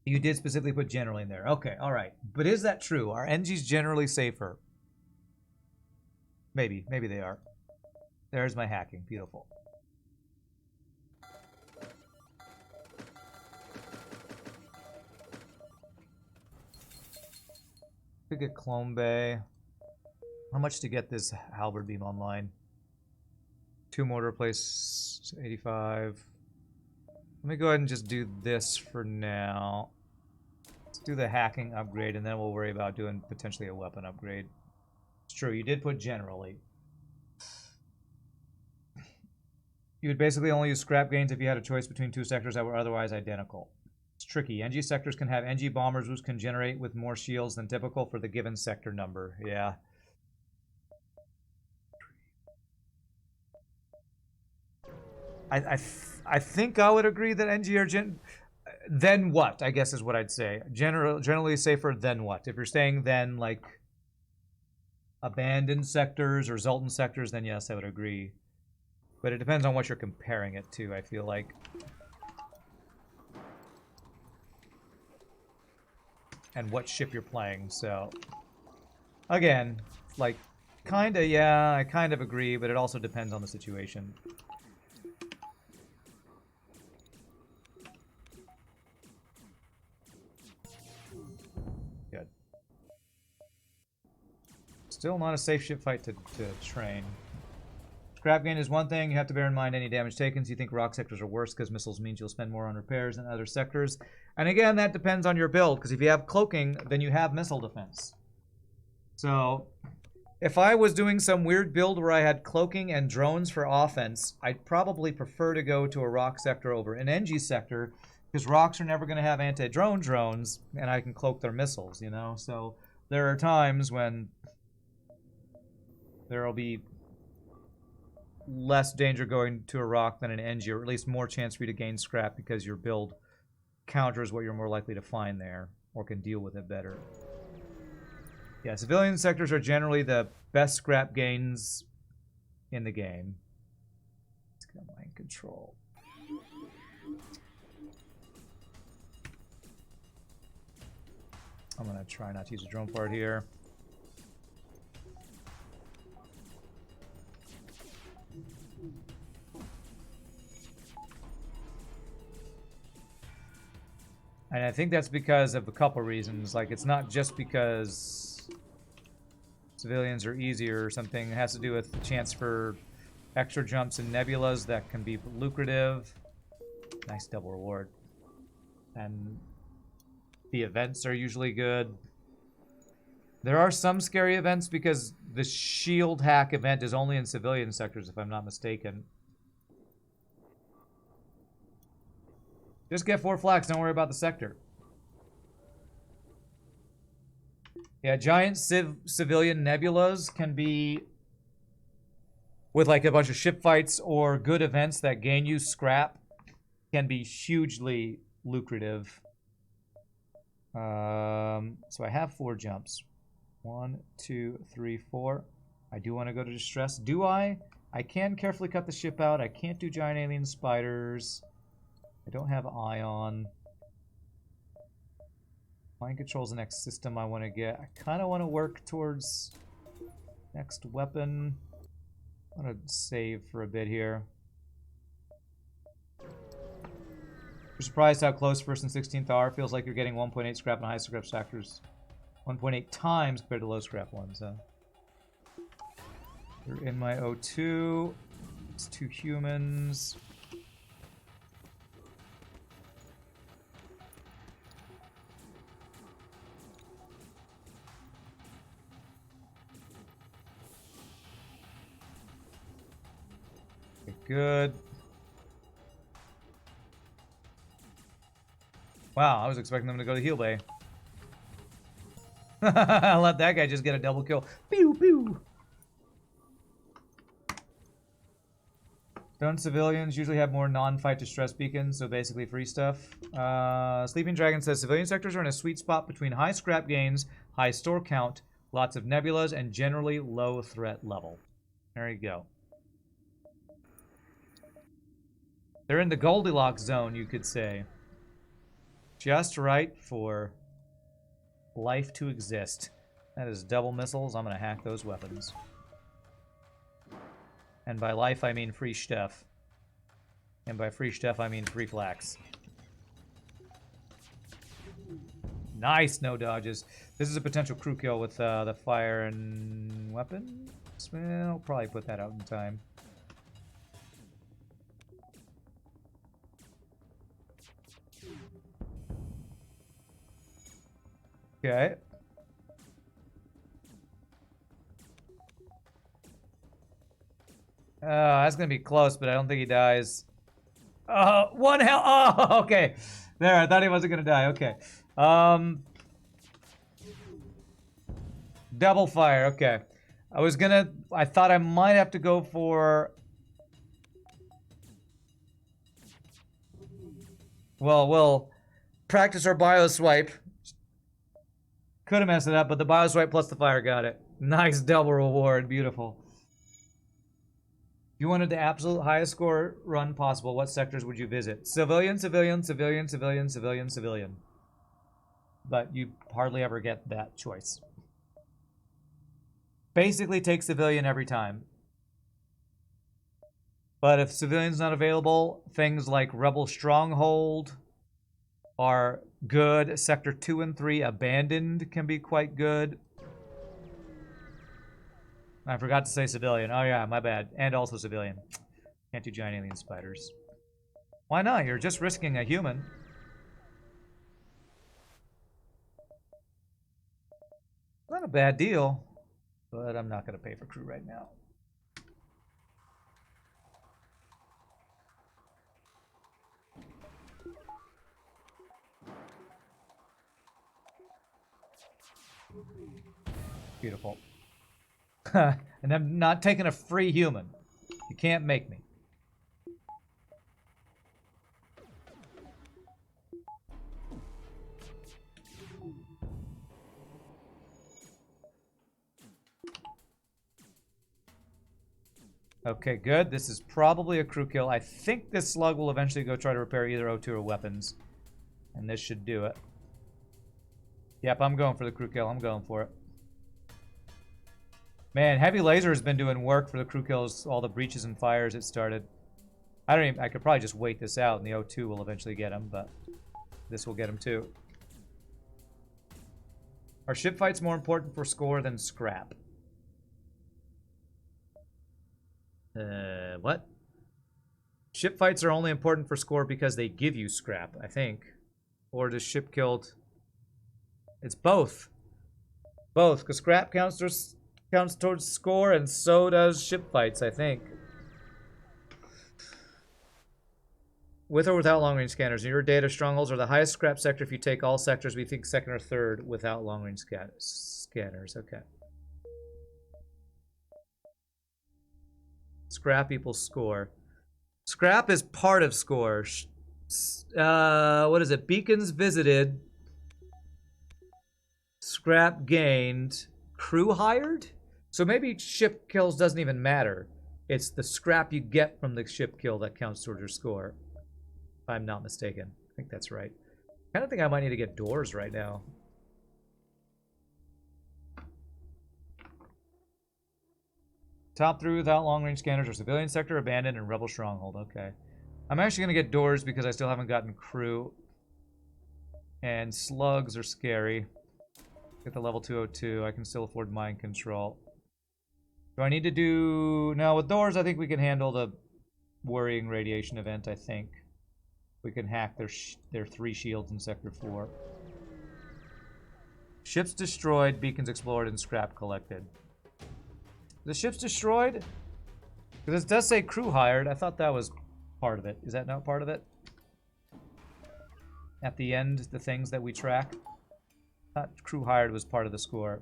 You did specifically put generally in there. Okay, all right. But is that true? Are NGs generally safer? Maybe. Maybe they are. There's my hacking. Beautiful. Could get Clone Bay. How much to get this halberd beam online? 2 more to replace 85. Let me go ahead and just do this for now. Let's do the hacking upgrade, and then we'll worry about doing potentially a weapon upgrade. It's true, you did put generally. You would basically only use scrap gains if you had a choice between 2 sectors that were otherwise identical. It's tricky. NG sectors can have NG bombers which can generate with more shields than typical for the given sector number. Yeah. I think I would agree that NG are then what, I guess is what I'd say. Generally safer than what? If you're saying then like abandoned sectors or Zoltan sectors, then yes, I would agree. But it depends on what you're comparing it to, I feel like. And what ship you're playing, so. Again, like, kinda, yeah, I kind of agree, but it also depends on the situation. Good. Still not a safe ship fight to train. Scrap gain is one thing. You have to bear in mind any damage taken. So you think rock sectors are worse because missiles means you'll spend more on repairs than other sectors. And again, that depends on your build, because if you have cloaking, then you have missile defense. So if I was doing some weird build where I had cloaking and drones for offense, I'd probably prefer to go to a rock sector over an NG sector, because rocks are never going to have anti-drone drones, and I can cloak their missiles, you know? So there are times when there will be less danger going to a rock than an NG, or at least more chance for you to gain scrap because your build counters what you're more likely to find there, or can deal with it better. Yeah, civilian sectors are generally the best scrap gains in the game. Let's get mind control. I'm gonna try not to use a drone part here. And I think that's because of a couple reasons. Like, it's not just because civilians are easier or something. It has to do with the chance for extra jumps and nebulas that can be lucrative. Nice double reward. And the events are usually good. There are some scary events because the shield hack event is only in civilian sectors, if I'm not mistaken. Just get 4 flags, don't worry about the sector. Yeah, giant civilian nebulas can be with like a bunch of ship fights or good events that gain you scrap, can be hugely lucrative. So I have 4 jumps. 1, 2, 3, 4. I do want to go to distress. Do I? I can carefully cut the ship out. I can't do giant alien spiders. I don't have ion. Mind control's the next system I want to get. I kind of want to work towards next weapon. I'm going to save for a bit here. You're surprised how close 1st and 16th are. Feels like you're getting 1.8 scrap and high scrap sectors. 1.8 times compared to low scrap ones, huh? You're in my O2. It's 2 humans. Okay, good. Wow, I was expecting them to go to heal bay. I'll let that guy just get a double kill. Pew, pew. Stone civilians usually have more non-fight distress beacons, so basically free stuff. Sleeping Dragon says civilian sectors are in a sweet spot between high scrap gains, high store count, lots of nebulas, and generally low threat level. There you go. They're in the Goldilocks zone, you could say. Just right for life to exist. That is double missiles. I'm going to hack those weapons. And by life, I mean free stuff. And by free stuff, I mean free flax. Nice, no dodges. This is a potential crew kill with the fire and weapon. Well, I'll probably put that out in time. Okay. That's gonna be close, but I don't think he dies. 1 health. Oh, okay. There, I thought he wasn't gonna die. Okay. Double fire. Okay. I thought I might have to go for. Well, we'll practice our bio swipe. Could have messed it up, but the bio swipe plus the fire got it. Nice double reward. Beautiful. If you wanted the absolute highest score run possible, what sectors would you visit? Civilian, civilian, civilian, civilian, civilian, civilian. But you hardly ever get that choice. Basically take civilian every time. But if civilian's not available, things like Rebel Stronghold are good. Sector 2 and 3, Abandoned, can be quite good. I forgot to say civilian. Oh yeah, my bad. And also civilian. Can't do giant alien spiders. Why not? You're just risking a human. Not a bad deal. But I'm not going to pay for crew right now. Beautiful. And I'm not taking a free human. You can't make me. Okay, good. This is probably a crew kill. I think this slug will eventually go try to repair either O2 or weapons. And this should do it. Yep, I'm going for the crew kill. I'm going for it. Man, Heavy Laser has been doing work for the crew kills, all the breaches and fires it started. I could probably just wait this out and the O2 will eventually get him, but This will get him too. Are ship fights more important for score than scrap? What? Ship fights are only important for score because they give you scrap, I think. Or does ship killed... It's both. Both, because scrap counts towards score, and so does ship fights, I think. With or without long-range scanners. In your data, strongholds are the highest scrap sector if you take all sectors. We think second or third without long-range scanners. Okay. Scrap equals score. Scrap is part of score. What is it? Beacons visited. Scrap gained. Crew hired? So maybe ship kills doesn't even matter. It's the scrap you get from the ship kill that counts towards your score. If I'm not mistaken. I think that's right. I kind of think I might need to get doors right now. Top 3 without long-range scanners are civilian sector, abandoned, and rebel stronghold. Okay. I'm actually going to get doors because I still haven't gotten crew. And slugs are scary. Get the level 202. I can still afford mind control. Do I need to do... No, with doors, I think we can handle the worrying radiation event, I think. We can hack their 3 shields in Sector 4. Ships destroyed, beacons explored, and scrap collected. The ship's destroyed? Because it does say crew hired. I thought that was part of it. Is that not part of it? At the end, the things that we track? I thought crew hired was part of the score.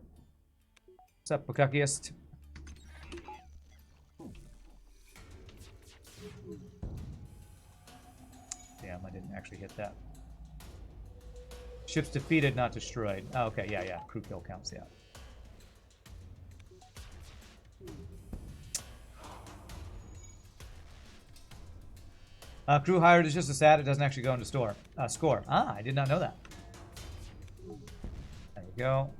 What's up, Bukakiest? Damn, I didn't actually hit that. Ships defeated, not destroyed. Oh, okay, yeah. Crew kill counts, yeah. Crew hired is just a stat. It doesn't actually go into score. Ah, I did not know that. There we go.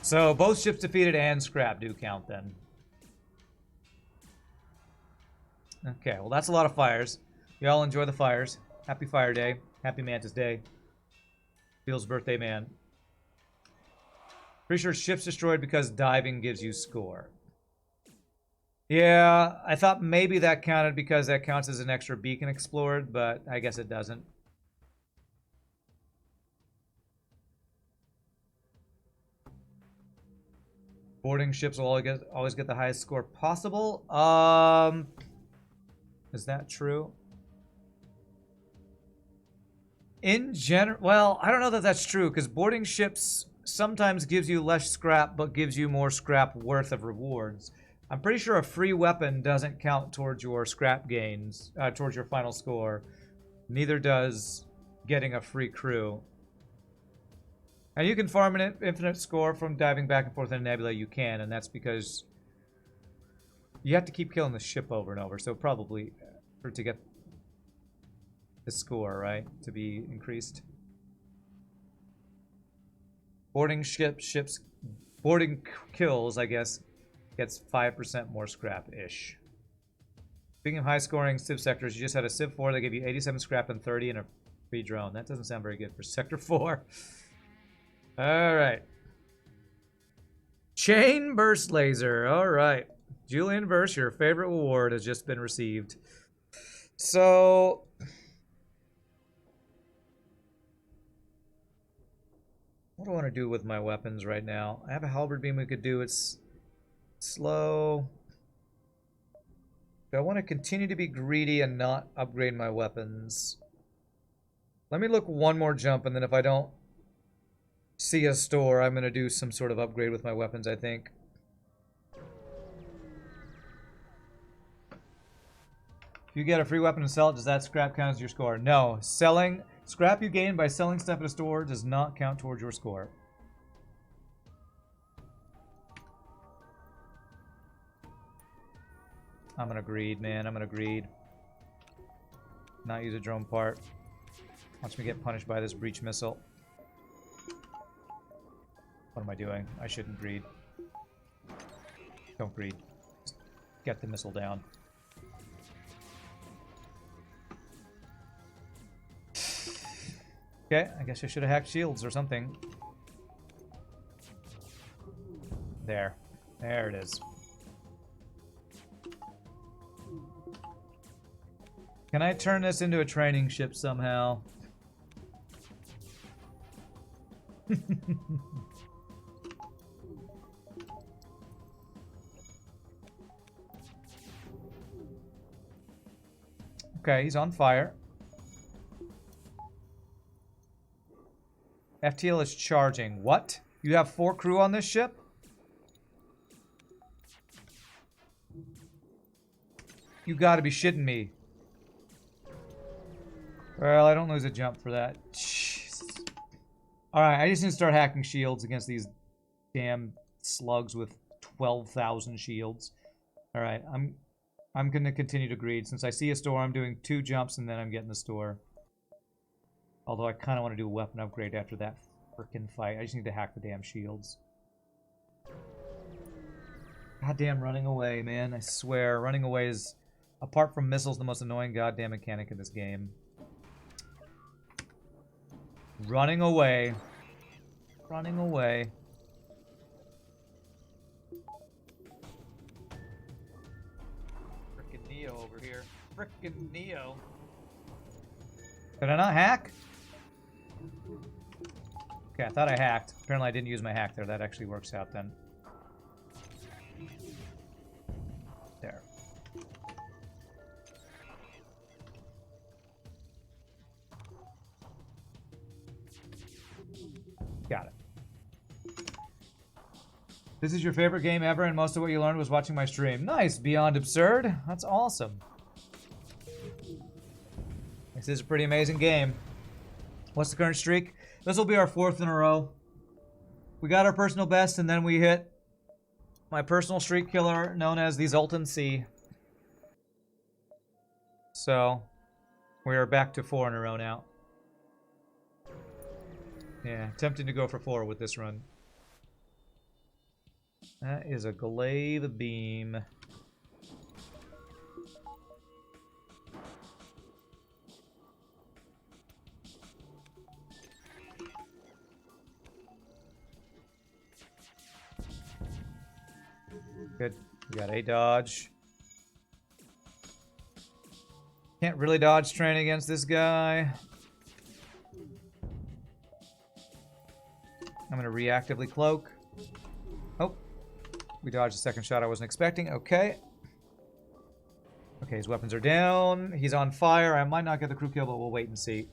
So both ships defeated and scrap do count then. Okay, well that's a lot of fires. Y'all enjoy the fires. Happy Fire Day. Happy Mantis Day. Phil's birthday, man. Pretty sure ships destroyed because diving gives you score. Yeah, I thought maybe that counted because that counts as an extra beacon explored, but I guess it doesn't. Boarding ships will always get the highest score possible. Is that true? In general, well, I don't know that that's true because boarding ships sometimes gives you less scrap, but gives you more scrap worth of rewards. I'm pretty sure a free weapon doesn't count towards your scrap gains, towards your final score. Neither does getting a free crew. And you can farm an infinite score from diving back and forth in a nebula. You can, and that's because you have to keep killing the ship over and over. So probably to get the score, right, to be increased. Boarding boarding kills, I guess, gets 5% more scrap-ish. Speaking of high-scoring Civ sectors, you just had a Civ 4 that gave you 87 scrap and 30 and a free drone. That doesn't sound very good for Sector 4. Alright. Chain Burst Laser. Alright. Julian Verse, your favorite reward has just been received. So... what do I want to do with my weapons right now? I have a halberd beam we could do. It's slow. Do I want to continue to be greedy and not upgrade my weapons? Let me look one more jump, and then if I don't see a store, I'm going to do some sort of upgrade with my weapons, I think. If you get a free weapon and sell it, does that scrap count as your score? No. Selling... scrap you gain by selling stuff at a store does not count towards your score. I'm gonna greed, man. I'm gonna greed. Not use a drone part. Watch me get punished by this breach missile. What am I doing? I shouldn't greed. Don't greed. Just get the missile down. Okay, I guess I should have hacked shields or something. There. There it is. Can I turn this into a training ship somehow? Okay, he's on fire. FTL is charging. What? You have 4 crew on this ship? You gotta be shitting me. Well, I don't lose a jump for that. Jesus. Alright, I just need to start hacking shields against these damn slugs with 12,000 shields. Alright, I'm gonna continue to greed. Since I see a store, I'm doing 2 jumps and then I'm getting the store. Although I kind of want to do a weapon upgrade after that frickin' fight. I just need to hack the damn shields. Goddamn running away, man. I swear, running away is, apart from missiles, the most annoying goddamn mechanic in this game. Running away. Running away. Frickin' Neo over here. Frickin' Neo. Did I not hack? Okay, I thought I hacked. Apparently I didn't use my hack there. That actually works out then. There. Got it. This is your favorite game ever, and most of what you learned was watching my stream. Nice, Beyond Absurd. That's awesome. This is a pretty amazing game. What's the current streak? This will be our 4th in a row. We got our personal best, and then we hit my personal streak killer, known as the Zoltan C. So, we are back to 4 in a row now. Yeah, tempting to go for 4 with this run. That is a glaive beam. Good. We got a dodge. Can't really dodge train against this guy. I'm going to reactively cloak. Oh. We dodged a second shot I wasn't expecting. Okay. Okay, his weapons are down. He's on fire. I might not get the crew kill, but we'll wait and see.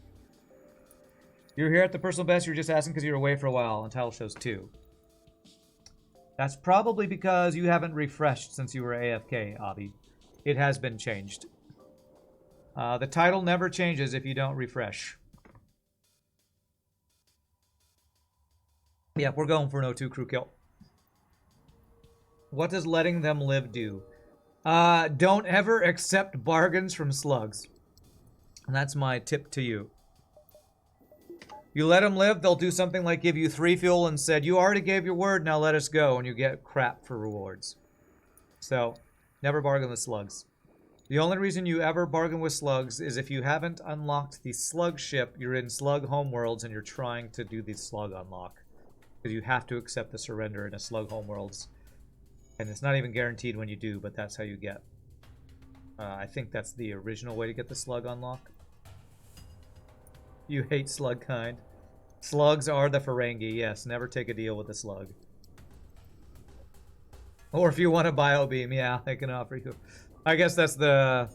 You're here at the personal best. You're just asking because you were away for a while. And title shows 2. That's probably because you haven't refreshed since you were AFK, Abby. It has been changed. The title never changes if you don't refresh. Yeah, we're going for an O2 crew kill. What does letting them live do? Don't ever accept bargains from slugs. And that's my tip to you. You let them live, they'll do something like give you 3 fuel and said, you already gave your word, now let us go, and you get crap for rewards. So, never bargain with slugs. The only reason you ever bargain with slugs is if you haven't unlocked the slug ship, you're in slug homeworlds, and you're trying to do the slug unlock. Because you have to accept the surrender in a slug homeworlds. And it's not even guaranteed when you do, but that's how you get. I think that's the original way to get the slug unlock. You hate slug kind. Slugs are the Ferengi, yes. Never take a deal with a slug. Or if you want a bio beam, yeah, they can offer you. I guess that's the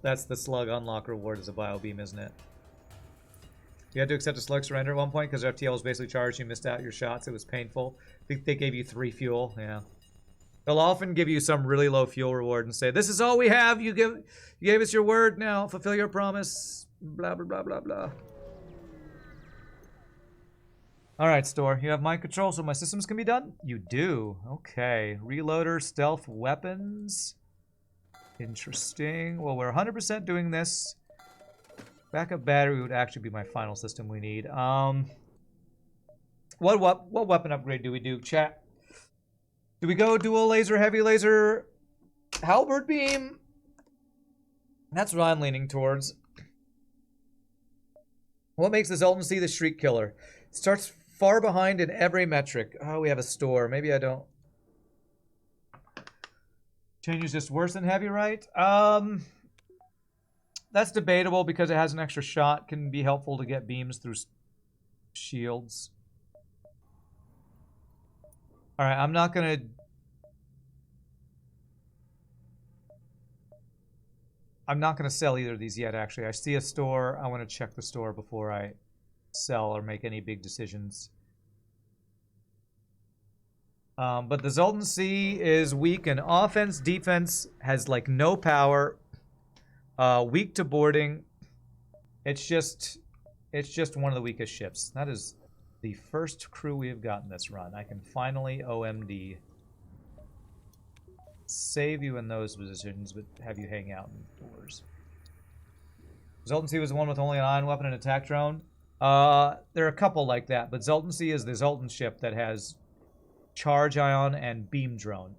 slug unlock reward is a bio beam, isn't it? You had to accept a slug surrender at one point because FTL was basically charged. You missed out your shots. It was painful. I think they gave you 3 fuel. Yeah. They'll often give you some really low fuel reward and say, this is all we have. You gave us your word. Now fulfill your promise. Blah, blah, blah, blah, blah. All right, store. You have mind control so my systems can be done? You do. Okay. Reloader, stealth, weapons. Interesting. Well, we're 100% doing this. Backup battery would actually be my final system we need. What weapon upgrade do we do, chat? Do we go dual laser, heavy laser, halberd beam? That's what I'm leaning towards. What makes the Zoltan Sea the Shriek Killer? Starts far behind in every metric. Oh, we have a store. Maybe I don't. Change is just worse than heavy, right? That's debatable because it has an extra shot. Can be helpful to get beams through shields. All right, I'm not gonna. I'm not gonna sell either of these yet. Actually, I see a store. I want to check the store before I sell or make any big decisions. But the Zoltan Sea is weak in offense. Defense has like no power. Weak to boarding. It's just one of the weakest ships. That is the first crew we have gotten this run. I can finally OMD. Save you in those positions, but have you hang out in doors. Zoltan Sea was the one with only an ion weapon and attack drone. There are a couple like that, but Zoltan Sea is the Zoltan ship that has charge ion and beam drone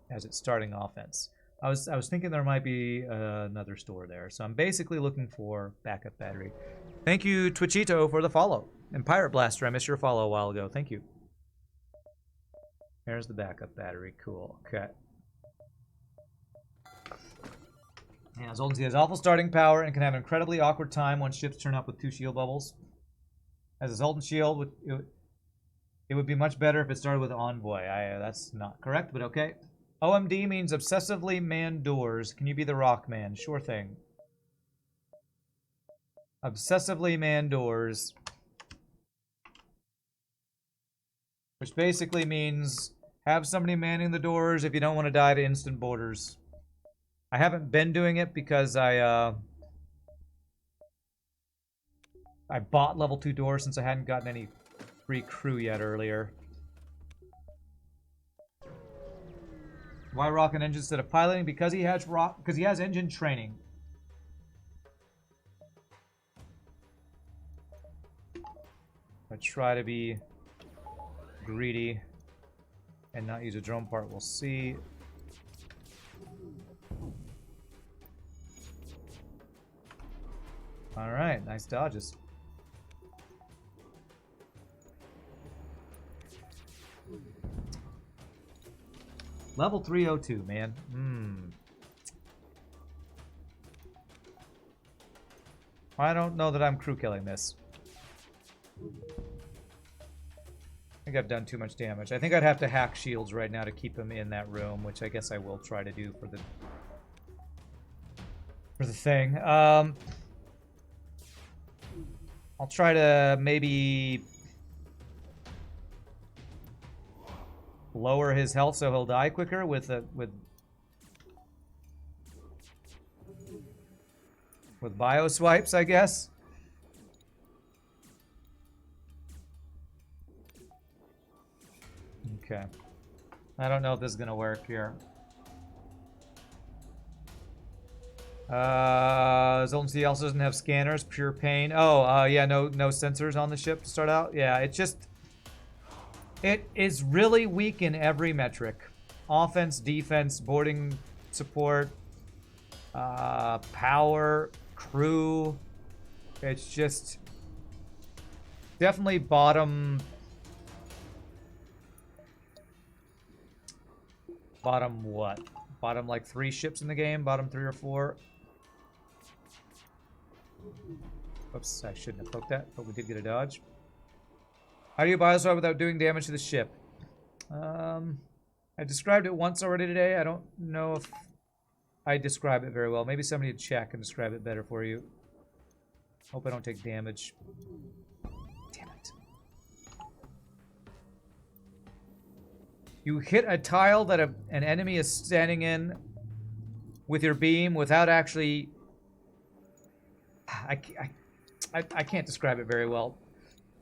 as its starting offense. I was thinking there might be another store there, so I'm basically looking for backup battery. Thank you, Twitchito, for the follow. And Pirate Blaster, I missed your follow a while ago. Thank you. There's the backup battery. Cool. Okay. Yeah, Zoltan Sea has awful starting power and can have an incredibly awkward time when ships turn up with 2 shield bubbles. As a Zoltan shield, it would be much better if it started with Envoy. That's not correct, but okay. OMD means obsessively manned doors. Can you be the Rock Man? Sure thing. Obsessively manned doors. Which basically means have somebody manning the doors if you don't want to die to instant boarders. I haven't been doing it because I bought level 2 doors since I hadn't gotten any free crew yet earlier. Why rocket engine instead of piloting? Because he has engine training. I try to be greedy and not use a drone part. We'll see. All right, nice dodges. Level 302, man. I don't know that I'm crew killing this. I think I've done too much damage. I think I'd have to hack shields right now to keep them in that room, which I guess I will try to do for the thing. I'll try to maybe lower his health so he'll die quicker with bio swipes, I guess. Okay. I don't know if this is gonna work here. Zoltan Sea also doesn't have scanners. Pure pain. Oh, yeah, no sensors on the ship to start out. Yeah, it is really weak in every metric. Offense, defense, boarding support, power, crew. It's just definitely bottom what? Bottom like 3 ships in the game? Bottom 3 or 4? Oops, I shouldn't have poked that, but we did get a dodge. How do you bioswap without doing damage to the ship? I described it once already today. I don't know if I describe it very well. Maybe somebody in chat can describe it better for you. Hope I don't take damage. Damn it. You hit a tile that an enemy is standing in with your beam without actually... I can't describe it very well.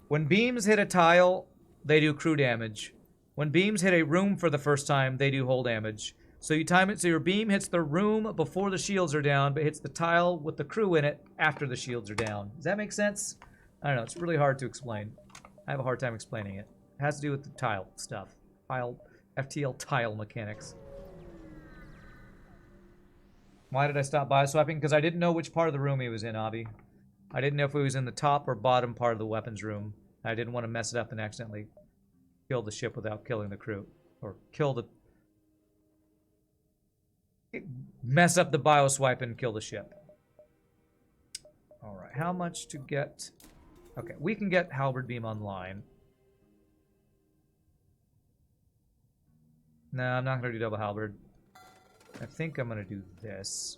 When beams hit a tile, they do crew damage. When beams hit a room for the first time, they do hull damage. So you time it so your beam hits the room before the shields are down, but hits the tile with the crew in it after the shields are down. Does that make sense? I don't know. It's really hard to explain. I have a hard time explaining it. It has to do with the tile stuff. FTL tile mechanics. Why did I stop bioswapping? Because I didn't know which part of the room he was in, Avi. I didn't know if it was in the top or bottom part of the weapons room. I didn't want to mess it up and accidentally kill the ship without killing the crew. Or mess up the bioswipe and kill the ship. Alright, how much to get... Okay, we can get Halberd Beam online. No, I'm not going to do double Halberd. I think I'm going to do this.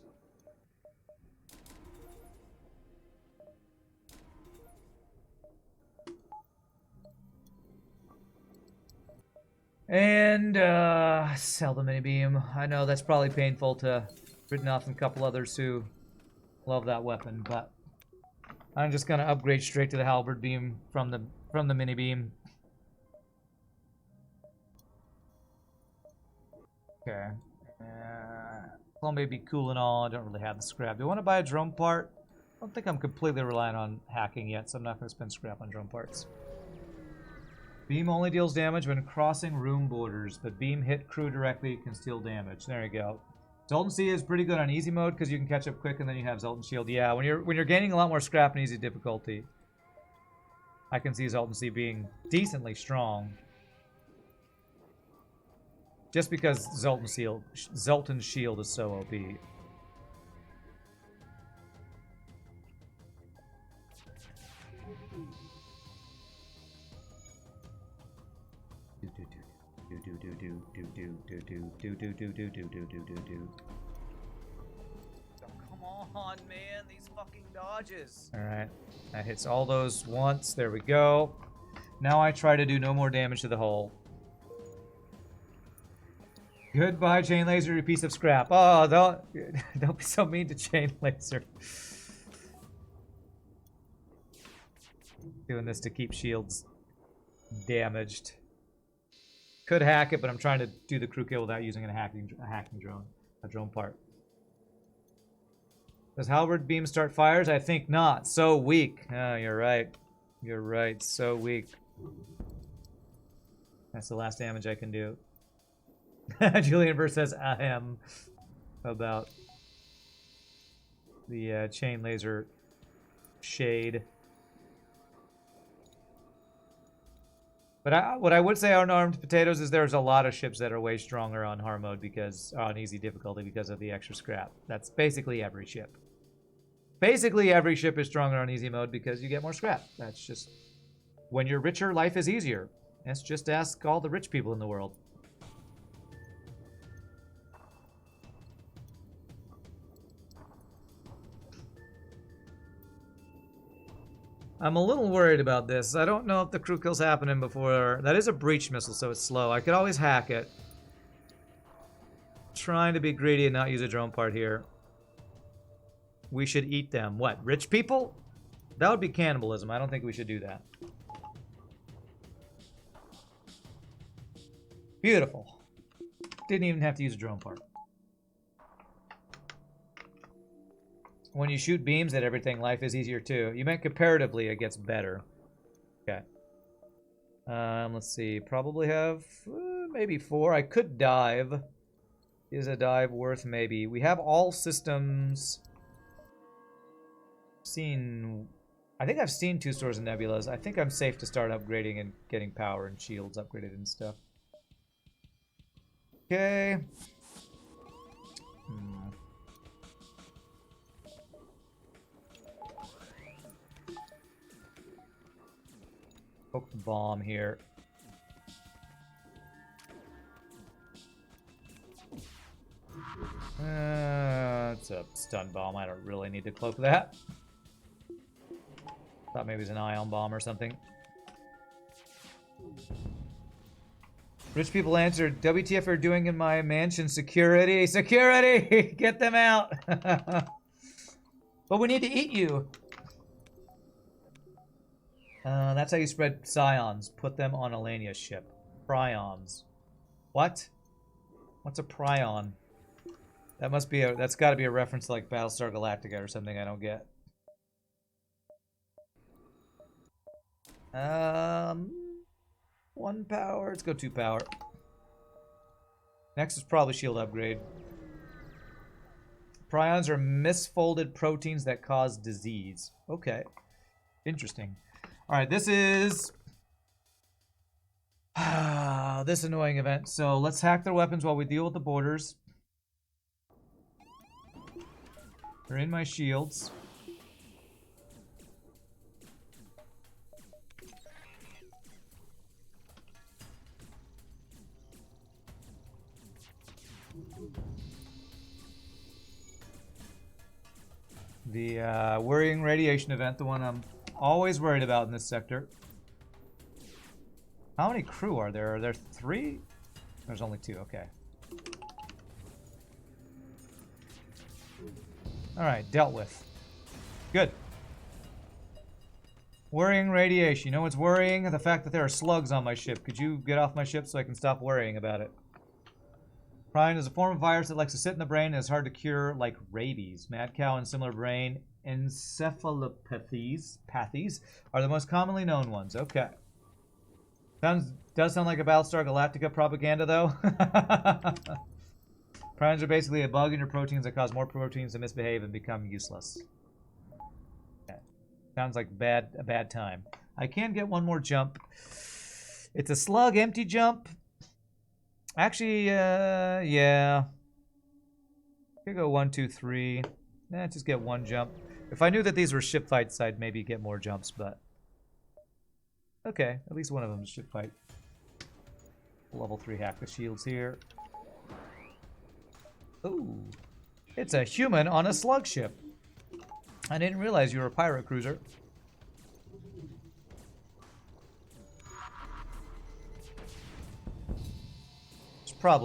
And sell the mini beam. I know that's probably painful to Ridnoff and a couple others who love that weapon, but I'm just gonna upgrade straight to the halberd beam from the mini beam. Okay. Well, maybe cool and all. I don't really have the scrap. Do I want to buy a drone part? I don't think I'm completely reliant on hacking yet, so I'm not going to spend scrap on drone parts. Beam only deals damage when crossing room borders, but beam hit crew directly can steal damage. There you go. Zoltan C is pretty good on easy mode because you can catch up quick, and then you have Zoltan Shield. Yeah, when you're gaining a lot more scrap in easy difficulty, I can see Zoltan C being decently strong. Just because Zoltan's Shield is so OP. Come on, man, these fucking dodges. Alright, that hits all those once. There we go. Now I try to do no more damage to the hull. Goodbye, Chain Laser, you piece of scrap. Oh, don't be so mean to Chain Laser. Doing this to keep shields damaged. Could hack it, but I'm trying to do the crew kill without using a hacking drone, a drone part. Does Halberd Beam start fires? I think not. So weak. Oh, you're right. You're right. So weak. That's the last damage I can do. Julian Burr says ahem about the chain laser shade. But what I would say on Armed Potatoes is there's a lot of ships that are way stronger on hard mode because on easy difficulty because of the extra scrap. That's basically every ship. Basically every ship is stronger on easy mode because you get more scrap. That's just when you're richer, life is easier. Let's just ask all the rich people in the world. I'm a little worried about this. I don't know if the crew kill's happening before. That is a breach missile, so it's slow. I could always hack it. Trying to be greedy and not use a drone part here. We should eat them. What, rich people? That would be cannibalism. I don't think we should do that. Beautiful. Didn't even have to use a drone part. When you shoot beams at everything, life is easier too. You meant comparatively, it gets better. Okay. Let's see. Probably have maybe 4. I could dive. Is a dive worth maybe? We have all systems. I think I've seen 2 stores and nebulas. I think I'm safe to start upgrading and getting power and shields upgraded and stuff. Okay. Poke the bomb here. It's a stun bomb. I don't really need to cloak that. Thought maybe it was an ion bomb or something. Rich people answered, WTF are doing in my mansion? Security! Security! Get them out! But we need to eat you! That's how you spread psions. Put them on Alania's ship. Prions. What? What's a prion? That must be that's gotta be a reference to like Battlestar Galactica or something I don't get. 1 power. Let's go 2 power. Next is probably shield upgrade. Prions are misfolded proteins that cause disease. Okay. Interesting. All right, this is this annoying event. So let's hack their weapons while we deal with the borders. They're in my shields. The worrying radiation event, the one I'm always worried about in this sector. How many crew are there? Are there 3? There's only 2, okay. Alright, dealt with. Good. Worrying radiation. You know what's worrying? The fact that there are slugs on my ship. Could you get off my ship so I can stop worrying about it? Prion is a form of virus that likes to sit in the brain and is hard to cure, like rabies. Mad cow and similar brain encephalopathies are the most commonly known ones. Okay. Does sound like a Battlestar Galactica propaganda, though. Prions are basically a bug in your proteins that cause more proteins to misbehave and become useless. Okay. Sounds like a bad time. I can get one more jump. It's a slug empty jump. Actually, yeah. Could go 1, 2, 3. Just get one jump. If I knew that these were ship fights, I'd maybe get more jumps, but... Okay, at least one of them is ship fight. Level 3 hack the shields here. Ooh. It's a human on a slug ship. I didn't realize you were a pirate cruiser.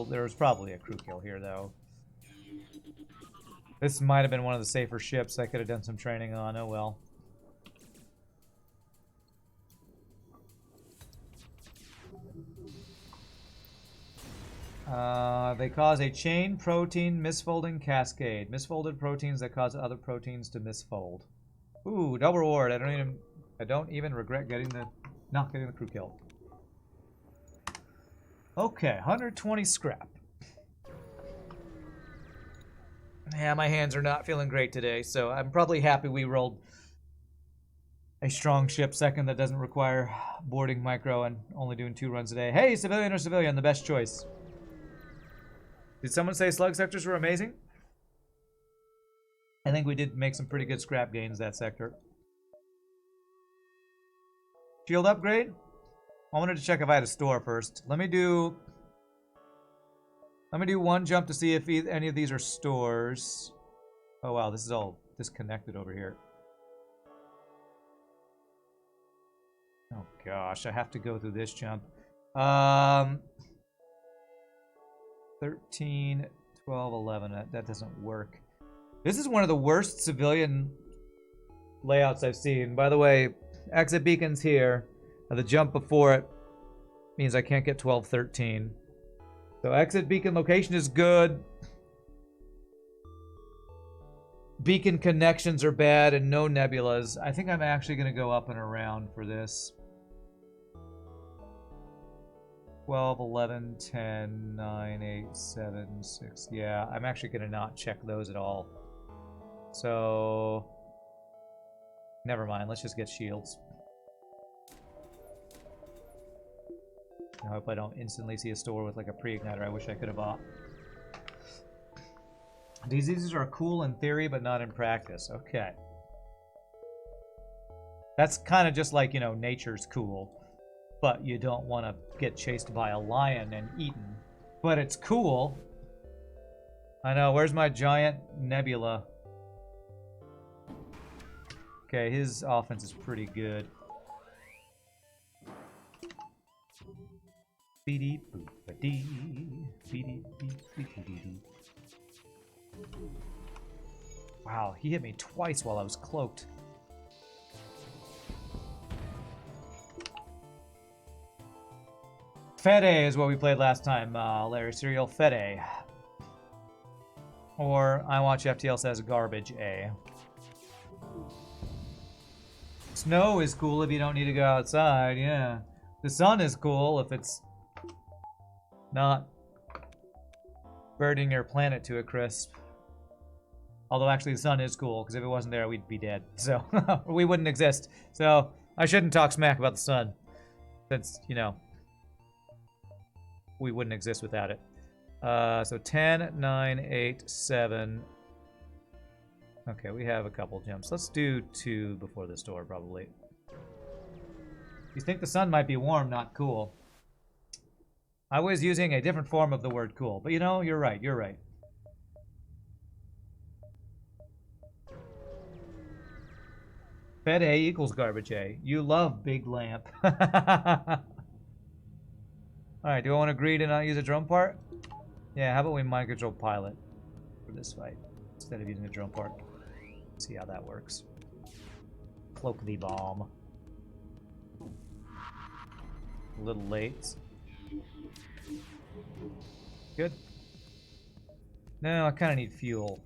There was probably a crew kill here, though. This might have been one of the safer ships I could have done some training on. Oh well. They cause a chain protein misfolding cascade. Misfolded proteins that cause other proteins to misfold. Ooh, double reward. I don't even regret not getting the crew kill. Okay, 120 scrap. Yeah, my hands are not feeling great today, so I'm probably happy we rolled a strong ship second that doesn't require boarding micro and only doing 2 runs a day. Hey, civilian or civilian, the best choice. Did someone say slug sectors were amazing? I think we did make some pretty good scrap gains that sector. Shield upgrade? I wanted to check if I had a store first. Let me do one jump to see if any of these are stores. Oh wow, this is all disconnected over here. Oh gosh, I have to go through this jump. 13, 12, 11. That doesn't work. This is one of the worst civilian layouts I've seen. By the way, exit beacons here. The jump before it means I can't get 12, 13. So exit beacon location is good. Beacon connections are bad and no nebulas. I think I'm actually going to go up and around for this. 12, 11, 10, 9, 8, 7, 6. Yeah, I'm actually going to not check those at all. So, never mind. Let's just get shields. I hope I don't instantly see a store with like a pre-igniter. I wish I could have bought. Diseases are cool in theory, but not in practice. Okay. That's kind of just like, you know, nature's cool. But you don't want to get chased by a lion and eaten. But it's cool. I know. Where's my giant nebula? Okay, his offense is pretty good. Wow, he hit me twice while I was cloaked. Fede is what we played last time, Larry Serial. Fede. Or I Watch FTL says garbage A. Snow is cool if you don't need to go outside, yeah. The sun is cool if it's not burning your planet to a crisp. Although actually the sun is cool, because if it wasn't there, we'd be dead. So, we wouldn't exist. So, I shouldn't talk smack about the sun. Since, you know, we wouldn't exist without it. So 10, 9, 8, 7. Okay, we have a couple jumps. Let's do 2 before this door, probably. You think the sun might be warm, not cool. I was using a different form of the word cool. But you know, you're right, you're right. Fed A equals garbage A. You love big lamp. Alright, do I want to agree to not use a drone part? Yeah, how about we mind control pilot for this fight instead of using a drone part? See how that works. Cloak the bomb. A little late. Good. No, I kind of need fuel.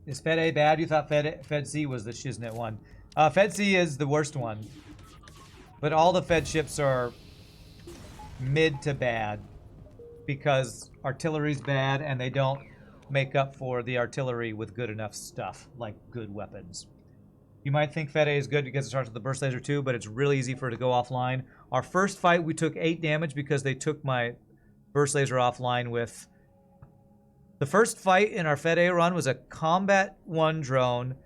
Is Fed A bad? You thought Fed C was the shiznit one. Fed C is the worst one. But all the Fed ships are mid to bad. Because artillery's bad and they don't make up for the artillery with good enough stuff, like good weapons. You might think Fed A is good because it starts with the burst laser too, but it's really easy for it to go offline. Our first fight we took 8 damage because they took my burst laser offline with... The first fight in our Fed A run was a combat 1 drone,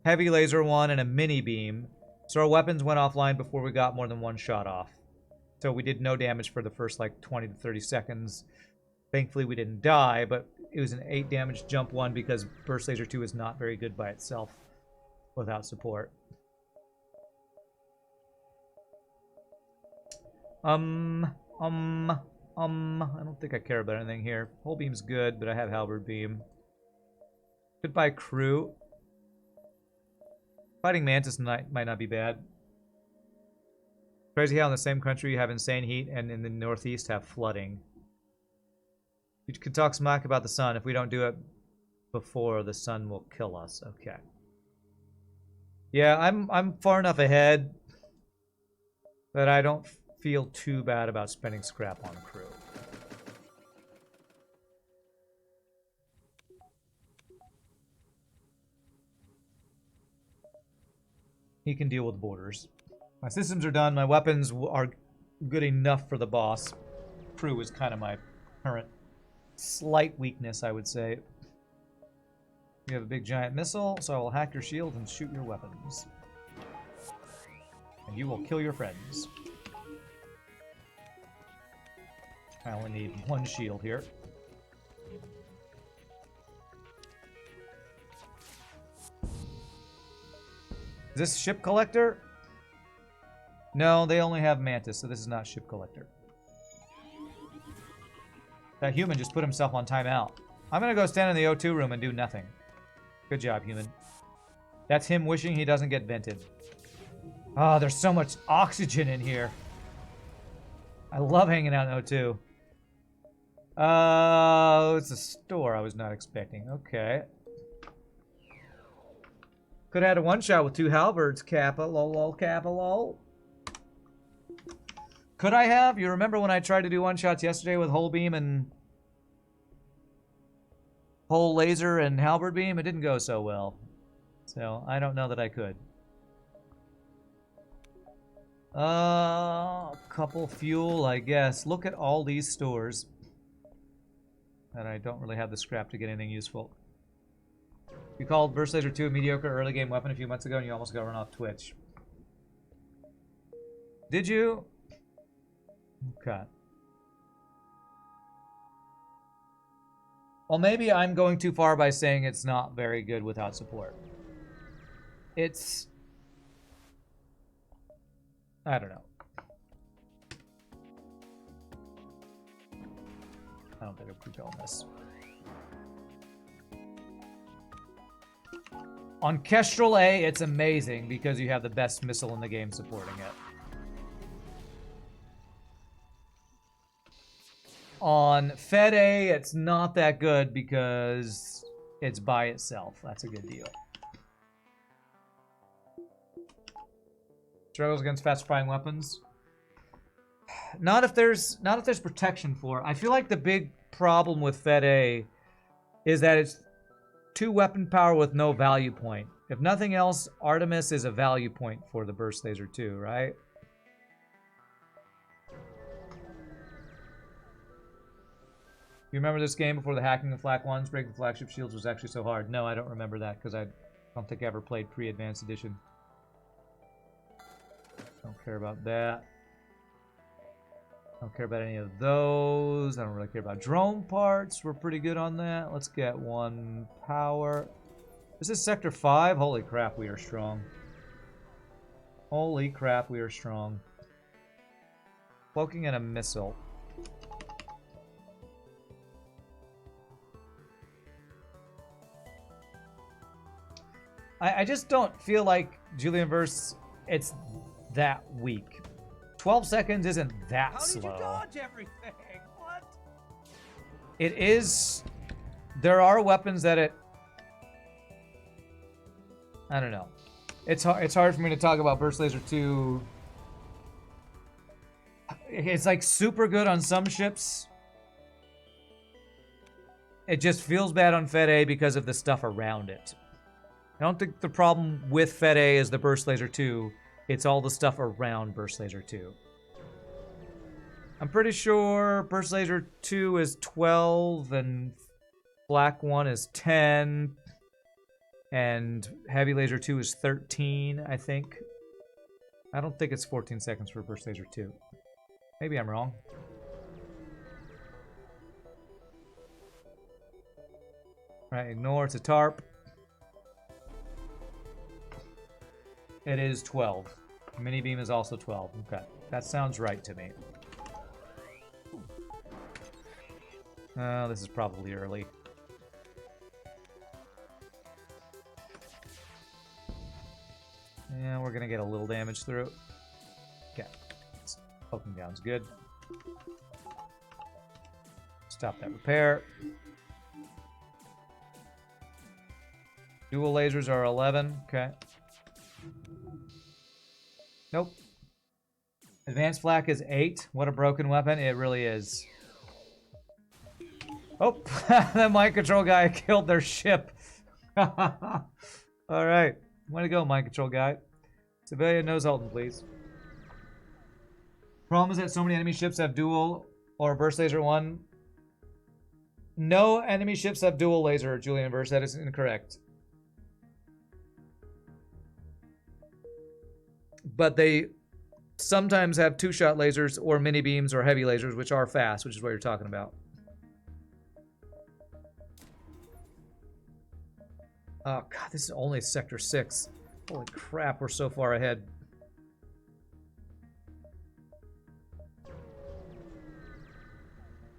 heavy laser 1, and a mini beam. So our weapons went offline before we got more than 1 shot off. So we did no damage for the first like 20 to 30 seconds. Thankfully we didn't die, but it was an 8 damage jump 1 because burst laser 2 is not very good by itself without support. I don't think I care about anything here. Whole beam's good, but I have halberd beam. Goodbye crew. Fighting Mantis might not be bad. Crazy how in the same country you have insane heat and in the northeast have flooding. You could talk smack about the sun. If we don't do it before, the sun will kill us. Okay. Yeah, I'm far enough ahead that I don't feel too bad about spending scrap on crew. He can deal with borders. My systems are done. My weapons are good enough for the boss. Crew is kind of my current slight weakness, I would say. You have a big giant missile, so I will hack your shield and shoot your weapons. And you will kill your friends. I only need 1 shield here. Is this ship collector? No, they only have Mantis, so this is not ship collector. That human just put himself on timeout. I'm gonna go stand in the O2 room and do nothing. Good job, human. That's him wishing he doesn't get vented. Oh, there's so much oxygen in here. I love hanging out in O2. Oh, it's a store I was not expecting. Okay. Could have had a one-shot with 2 halberds, Kappa, lol, lol, Kappa, lol. Could I have? You remember when I tried to do one-shots yesterday with whole beam and whole laser and halberd beam? It didn't go so well. So, I don't know that I could. Couple fuel, I guess. Look at all these stores. And I don't really have the scrap to get anything useful. You called Burst Laser 2 a mediocre early game weapon a few months ago and you almost got run off Twitch. Did you? Okay. Well, maybe I'm going too far by saying it's not very good without support. It's... I don't know. I don't think I'm pre-going this. On Kestrel A, it's amazing because you have the best missile in the game supporting it. On Fed A, it's not that good because it's by itself. That's a good deal. Struggles against fast-firing weapons. Not if there's protection for it. I feel like the big problem with Fed A is that it's 2 weapon power with no value point. If nothing else, Artemis is a value point for the Burst Laser 2, right? You remember this game before the hacking the flak ones? Breaking flagship shields was actually so hard. No, I don't remember that because I don't think I ever played pre-advanced edition. Don't care about that. Don't care about any of those. I don't really care about drone parts. We're pretty good on that. Let's get 1 power. This is Sector 5. Holy crap, we are strong. Holy crap, we are strong. Cloaking and a missile. I just don't feel like Julian Verse, it's that weak. 12 seconds isn't that slow. How did you dodge everything? What? It is... There are weapons that it... I don't know. It's hard for me to talk about Burst Laser 2. It's like super good on some ships. It just feels bad on Fed A because of the stuff around it. I don't think the problem with Fed A is the Burst Laser 2. It's all the stuff around Burst Laser 2. I'm pretty sure Burst Laser 2 is 12 and Black 1 is 10. And Heavy Laser 2 is 13, I think. I don't think it's 14 seconds for Burst Laser 2. Maybe I'm wrong. Right, ignore, it's a tarp. It is 12. Mini beam is also 12. Okay, that sounds right to me. This is probably early. Yeah, we're gonna get a little damage through. Okay, poking down's good. Stop that repair. Dual lasers are 11. Okay. Nope. Advanced flak is 8. What a broken weapon. It really is. Oh, that mind control guy killed their ship. Alright. Way to go, mind control guy. Civilian, no Zoltan, please. Problem is that so many enemy ships have dual or burst laser 1. No enemy ships have dual laser, Julian Verse. That is incorrect. But they sometimes have 2-shot lasers or mini beams or heavy lasers, which are fast, which is what you're talking about. Oh, God, this is only Sector 6. Holy crap, we're so far ahead.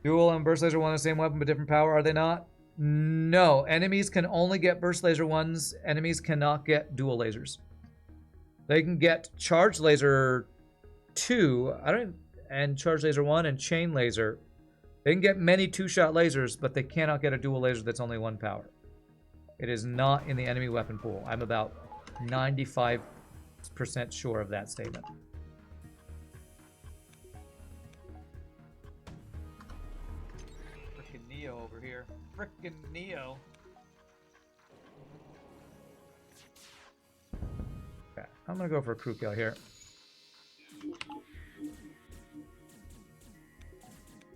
Dual and Burst Laser 1 are the same weapon but different power, are they not? No, enemies can only get Burst Laser 1s. Enemies cannot get dual lasers. They can get Charge Laser 2, and Charge Laser 1 and Chain Laser. They can get many 2-shot lasers, but they cannot get a dual laser that's only 1 power. It is not in the enemy weapon pool. I'm about 95% sure of that statement. Frickin' Neo over here. Frickin' Neo. Okay, I'm gonna go for a crew kill here.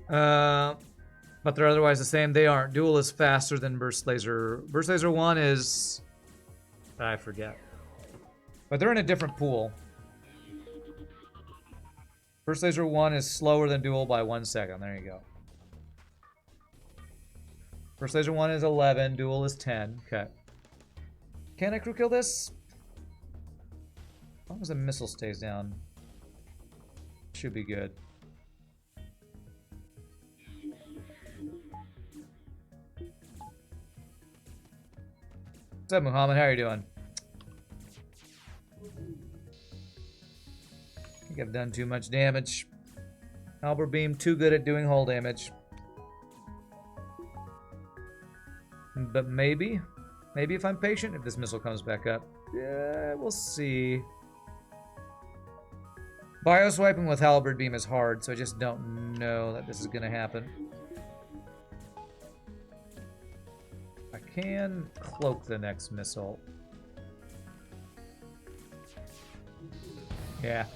But they're otherwise the same. They aren't. Dual is faster than Burst Laser. Burst Laser 1 is... I forget. But they're in a different pool. Burst Laser 1 is slower than Dual by 1 second. There you go. Burst Laser 1 is 11. Dual is 10. Okay. Can I crew kill this? As long as the missile stays down. Should be good. What's up, Muhammad? How are you doing? I think I've done too much damage. Halberd Beam, too good at doing hull damage. But maybe if I'm patient, if this missile comes back up. Yeah, we'll see. Bioswiping with Halberd Beam is hard, so I just don't know that this is going to happen. I can cloak the next missile. Yeah.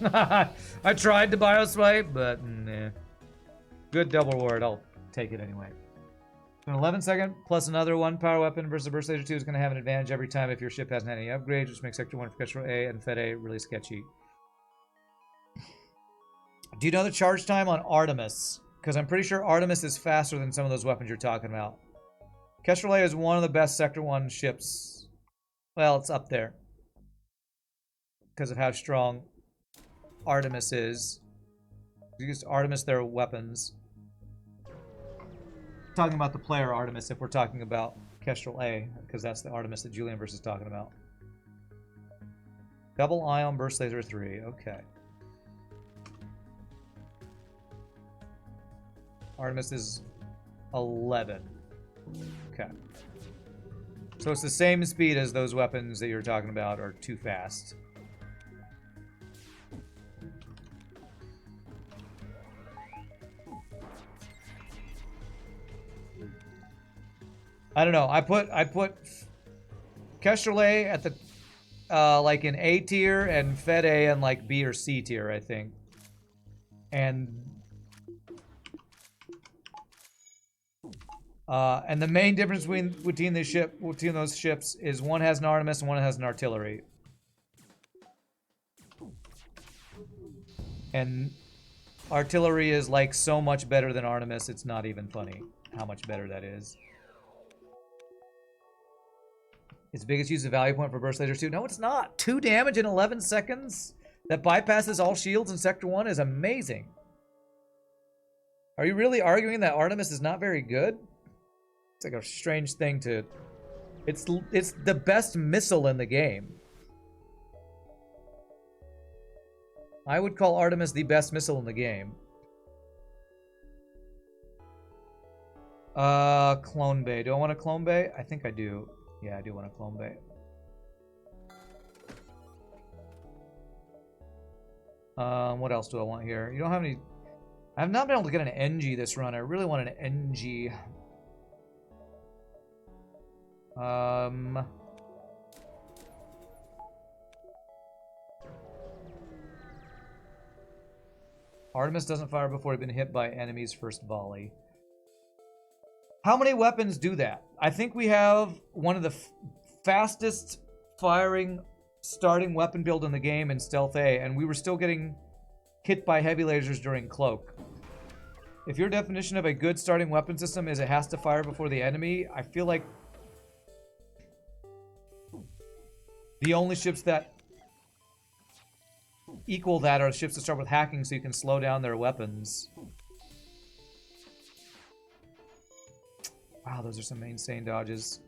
I tried to bioswipe, but nah. Good double ward. I'll take it anyway. An 11-second plus another 1 power weapon versus Burst Laser 2 is going to have an advantage every time if your ship hasn't had any upgrades, which makes Sector 1 for Kestrel A and Fed A really sketchy. Do you know the charge time on Artemis? Because I'm pretty sure Artemis is faster than some of those weapons you're talking about. Kestrel A is one of the best Sector 1 ships. Well, it's up there. Because of how strong Artemis is. Use Artemis their weapons. Talking about the player Artemis if we're talking about Kestrel A, because that's the Artemis that Julian Verse is talking about. Double Ion Burst Laser 3, okay. Artemis is 11. Okay. So it's the same speed as those weapons that you're talking about, or too fast. I don't know. I put Kestrel A at the like in A tier and Fed A in like B or C tier, I think. And the main difference between those ships is one has an Artemis and one has an artillery. And artillery is like so much better than Artemis, it's not even funny how much better that is. Its biggest use of value point for Burst Laser 2. No, it's not. 2 damage in 11 seconds that bypasses all shields in Sector 1 is amazing. Are you really arguing that Artemis is not very good? It's like a strange thing to... It's the best missile in the game. I would call Artemis the best missile in the game. Clone Bay. Do I want a Clone Bay? I think I do. Yeah, I do want a Clone Bay. What else do I want here? You don't have any... I have not been able to get an NG this run. I really want an NG. Artemis doesn't fire before he's been hit by enemy's first volley. How many weapons do that? I think we have one of the fastest firing starting weapon build in the game in Stealth A, and we were still getting hit by heavy lasers during Cloak. If your definition of a good starting weapon system is it has to fire before the enemy, I feel like the only ships that equal that are ships that start with hacking so you can slow down their weapons. Wow, those are some insane dodges.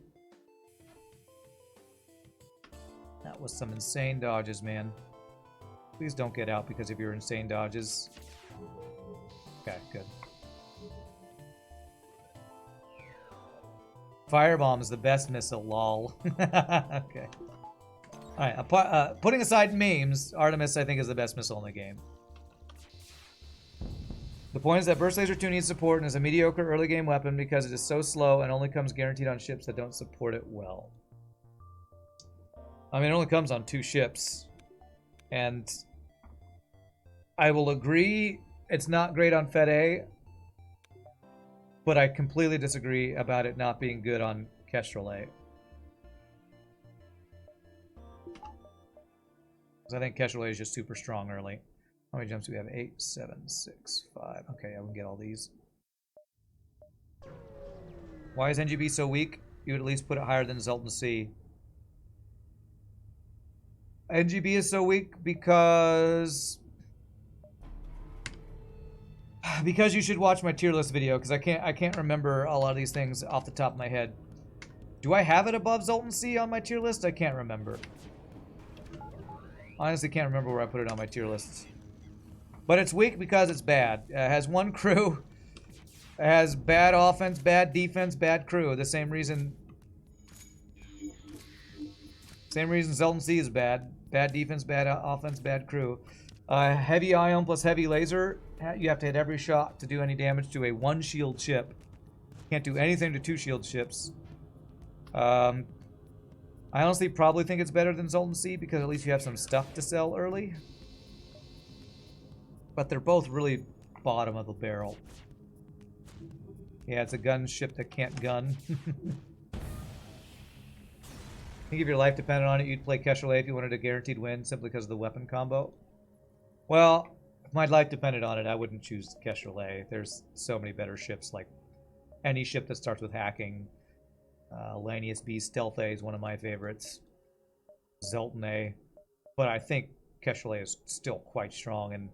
That was some insane dodges, man. Please don't get out because of your insane dodges. Okay, good. Firebomb is the best missile, lol. Okay. Alright, putting aside memes, Artemis I think is the best missile in the game. The point is that Burst Laser 2 needs support and is a mediocre early game weapon because it is so slow and only comes guaranteed on ships that don't support it well. I mean, it only comes on 2 ships. And I will agree it's not great on Fed A, but I completely disagree about it not being good on Kestrel A. Because I think Kestrel A is just super strong early. How many jumps do we have? 8, 7, 6, 5. Okay, I can get all these. Why is NGB so weak? You would at least put it higher than Zoltan C. NGB is so weak because you should watch my tier list video, because I can't remember a lot of these things off the top of my head. Do I have it above Zoltan C on my tier list? I can't remember. Honestly, can't remember where I put it on my tier lists. But it's weak because it's bad. It has 1 crew. It has bad offense, bad defense, bad crew. The same reason Zoltan C is bad. Bad defense, bad offense, bad crew. Heavy ion plus heavy laser. You have to hit every shot to do any damage to a 1 shield ship. Can't do anything to 2 shield ships. I honestly probably think it's better than Zoltan C because at least you have some stuff to sell early. But they're both really bottom of the barrel. Yeah, it's a gun ship that can't gun. I think if your life depended on it, you'd play Kestrel A if you wanted a guaranteed win simply because of the weapon combo. Well, if my life depended on it, I wouldn't choose Kestrel A. There's so many better ships, like any ship that starts with hacking. Lanius B Stealth A is one of my favorites. Zoltan A. But I think Kestrel A is still quite strong. And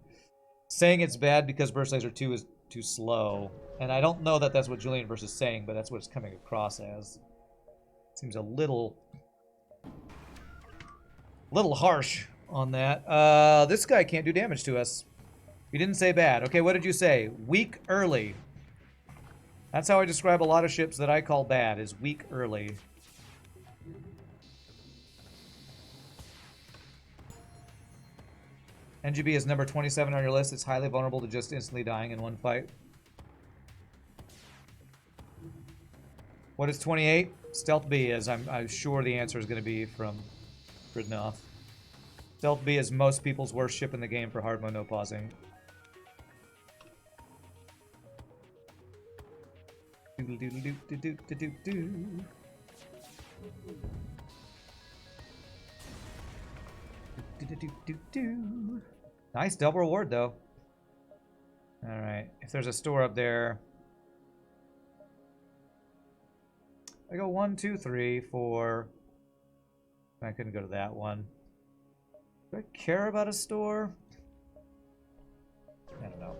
saying it's bad because Burst Laser 2 is too slow. And I don't know that that's what Julian Burst is saying, but that's what it's coming across as. Seems a little harsh on that. This guy can't do damage to us. You didn't say bad. Okay, what did you say? Weak early. That's how I describe a lot of ships that I call bad, is weak early. NGB is number 27 on your list. It's highly vulnerable to just instantly dying in one fight. What is 28? Stealth B is. I'm sure the answer is going to be from Gridnoff. Stealth B is most people's worst ship in the game for hard mode no pausing. Nice double reward though. Alright, if there's a store up there. I go 1, 2, 3, 4. I couldn't go to that one. Do I care about a store? I don't know.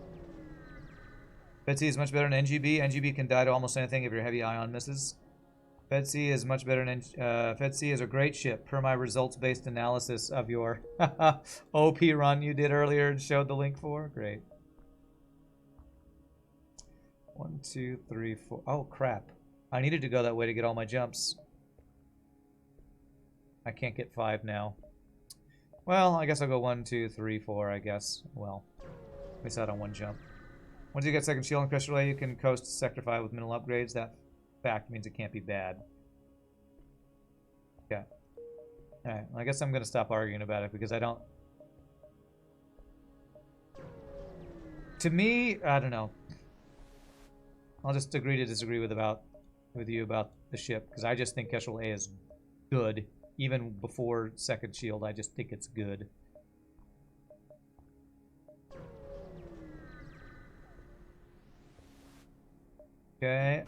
FedC is much better than NGB. NGB can die to almost anything if your heavy ion misses. FedC is much better than FedC is a great ship per my results-based analysis of your OP run you did earlier and showed the link for. Great. 1, 2, 3, 4. Oh crap! I needed to go that way to get all my jumps. I can't get 5 now. Well, I guess I'll go 1, 2, 3, 4. I guess. Well, miss out on 1 jump. Once you get second shield on Crystal A, you can coast to Sector 5 with minimal upgrades. That fact means it can't be bad. Okay. Alright, well, I guess I'm going to stop arguing about it because I don't... To me, I don't know. I'll just agree to disagree with you about the ship because I just think Kestrel A is good. Even before second shield, I just think it's good. Okay.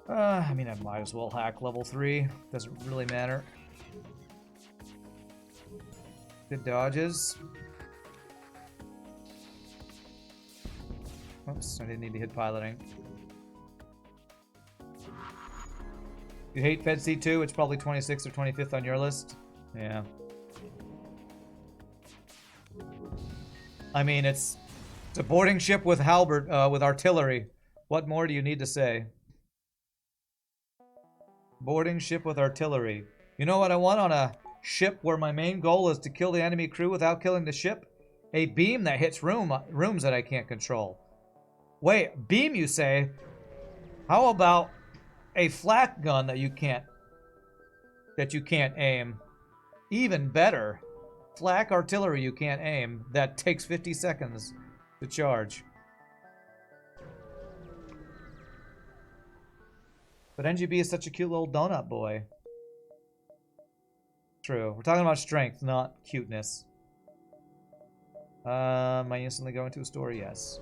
I mean, I might as well hack level 3. Doesn't really matter. Good dodges. Oops, I didn't need to hit piloting. You hate Fed C2? It's probably 26th or 25th on your list. Yeah. I mean, it's a boarding ship with halberd, with artillery. What more do you need to say? Boarding ship with artillery. You know what I want on a ship where my main goal is to kill the enemy crew without killing the ship? A beam that hits rooms that I can't control. Wait, beam you say? How about a flak gun that you can't aim? Even better. Flak artillery you can't aim that takes 50 seconds to charge. But NGB is such a cute little donut boy. True. We're talking about strength, not cuteness. Am I instantly going to a store? Yes.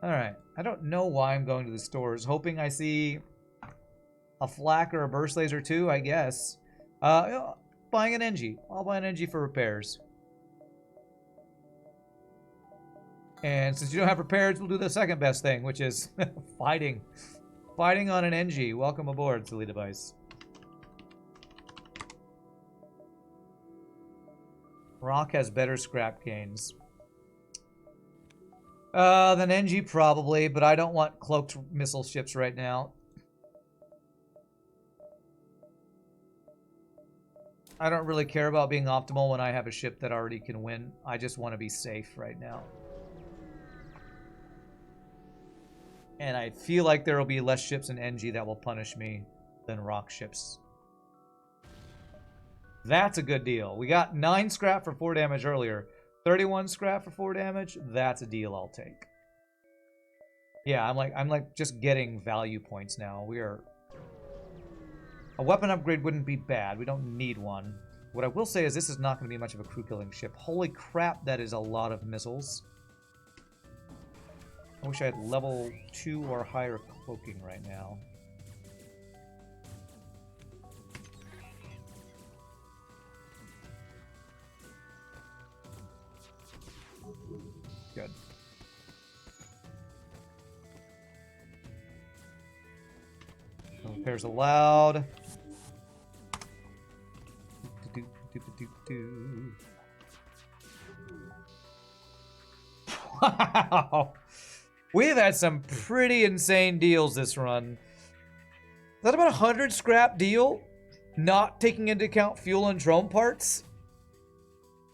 Alright. I don't know why I'm going to the stores. Hoping I see a flak or a burst laser too, I guess. Buying an NG. I'll buy an NG for repairs. And since you don't have repairs, we'll do the second best thing, which is fighting. Fighting on an NG. Welcome aboard, silly device. Rock has better scrap gains. Than NG probably, but I don't want cloaked missile ships right now. I don't really care about being optimal when I have a ship that already can win. I just want to be safe right now. And I feel like there will be less ships in NG that will punish me than rock ships. That's a good deal. We got 9 scrap for 4 damage earlier. 31 scrap for 4 damage. That's a deal I'll take. Yeah, I'm like just getting value points now. We are... A weapon upgrade wouldn't be bad. We don't need one. What I will say is this is not going to be much of a crew-killing ship. Holy crap, that is a lot of missiles. I wish I had level 2 or higher cloaking right now. Good. No repairs allowed. Wow! We've had some pretty insane deals this run. Is that about 100 scrap deal? Not taking into account fuel and drone parts?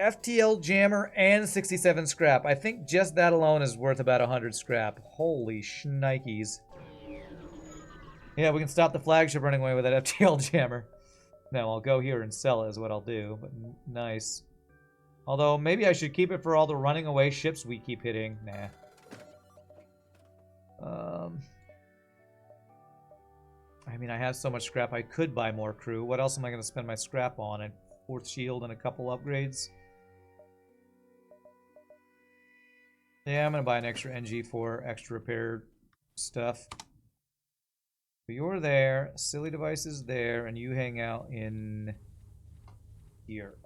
FTL jammer and 67 scrap. I think just that alone is worth about 100 scrap. Holy shnikes. Yeah, we can stop the flagship running away with that FTL jammer. No, I'll go here and sell it is what I'll do, but nice. Although, maybe I should keep it for all the running away ships we keep hitting. Nah. I mean, I have so much scrap, I could buy more crew. What else am I going to spend my scrap on? A 4th shield and a couple upgrades? Yeah, I'm going to buy an extra NG for extra repair stuff. But you're there, silly device is there, and you hang out in here.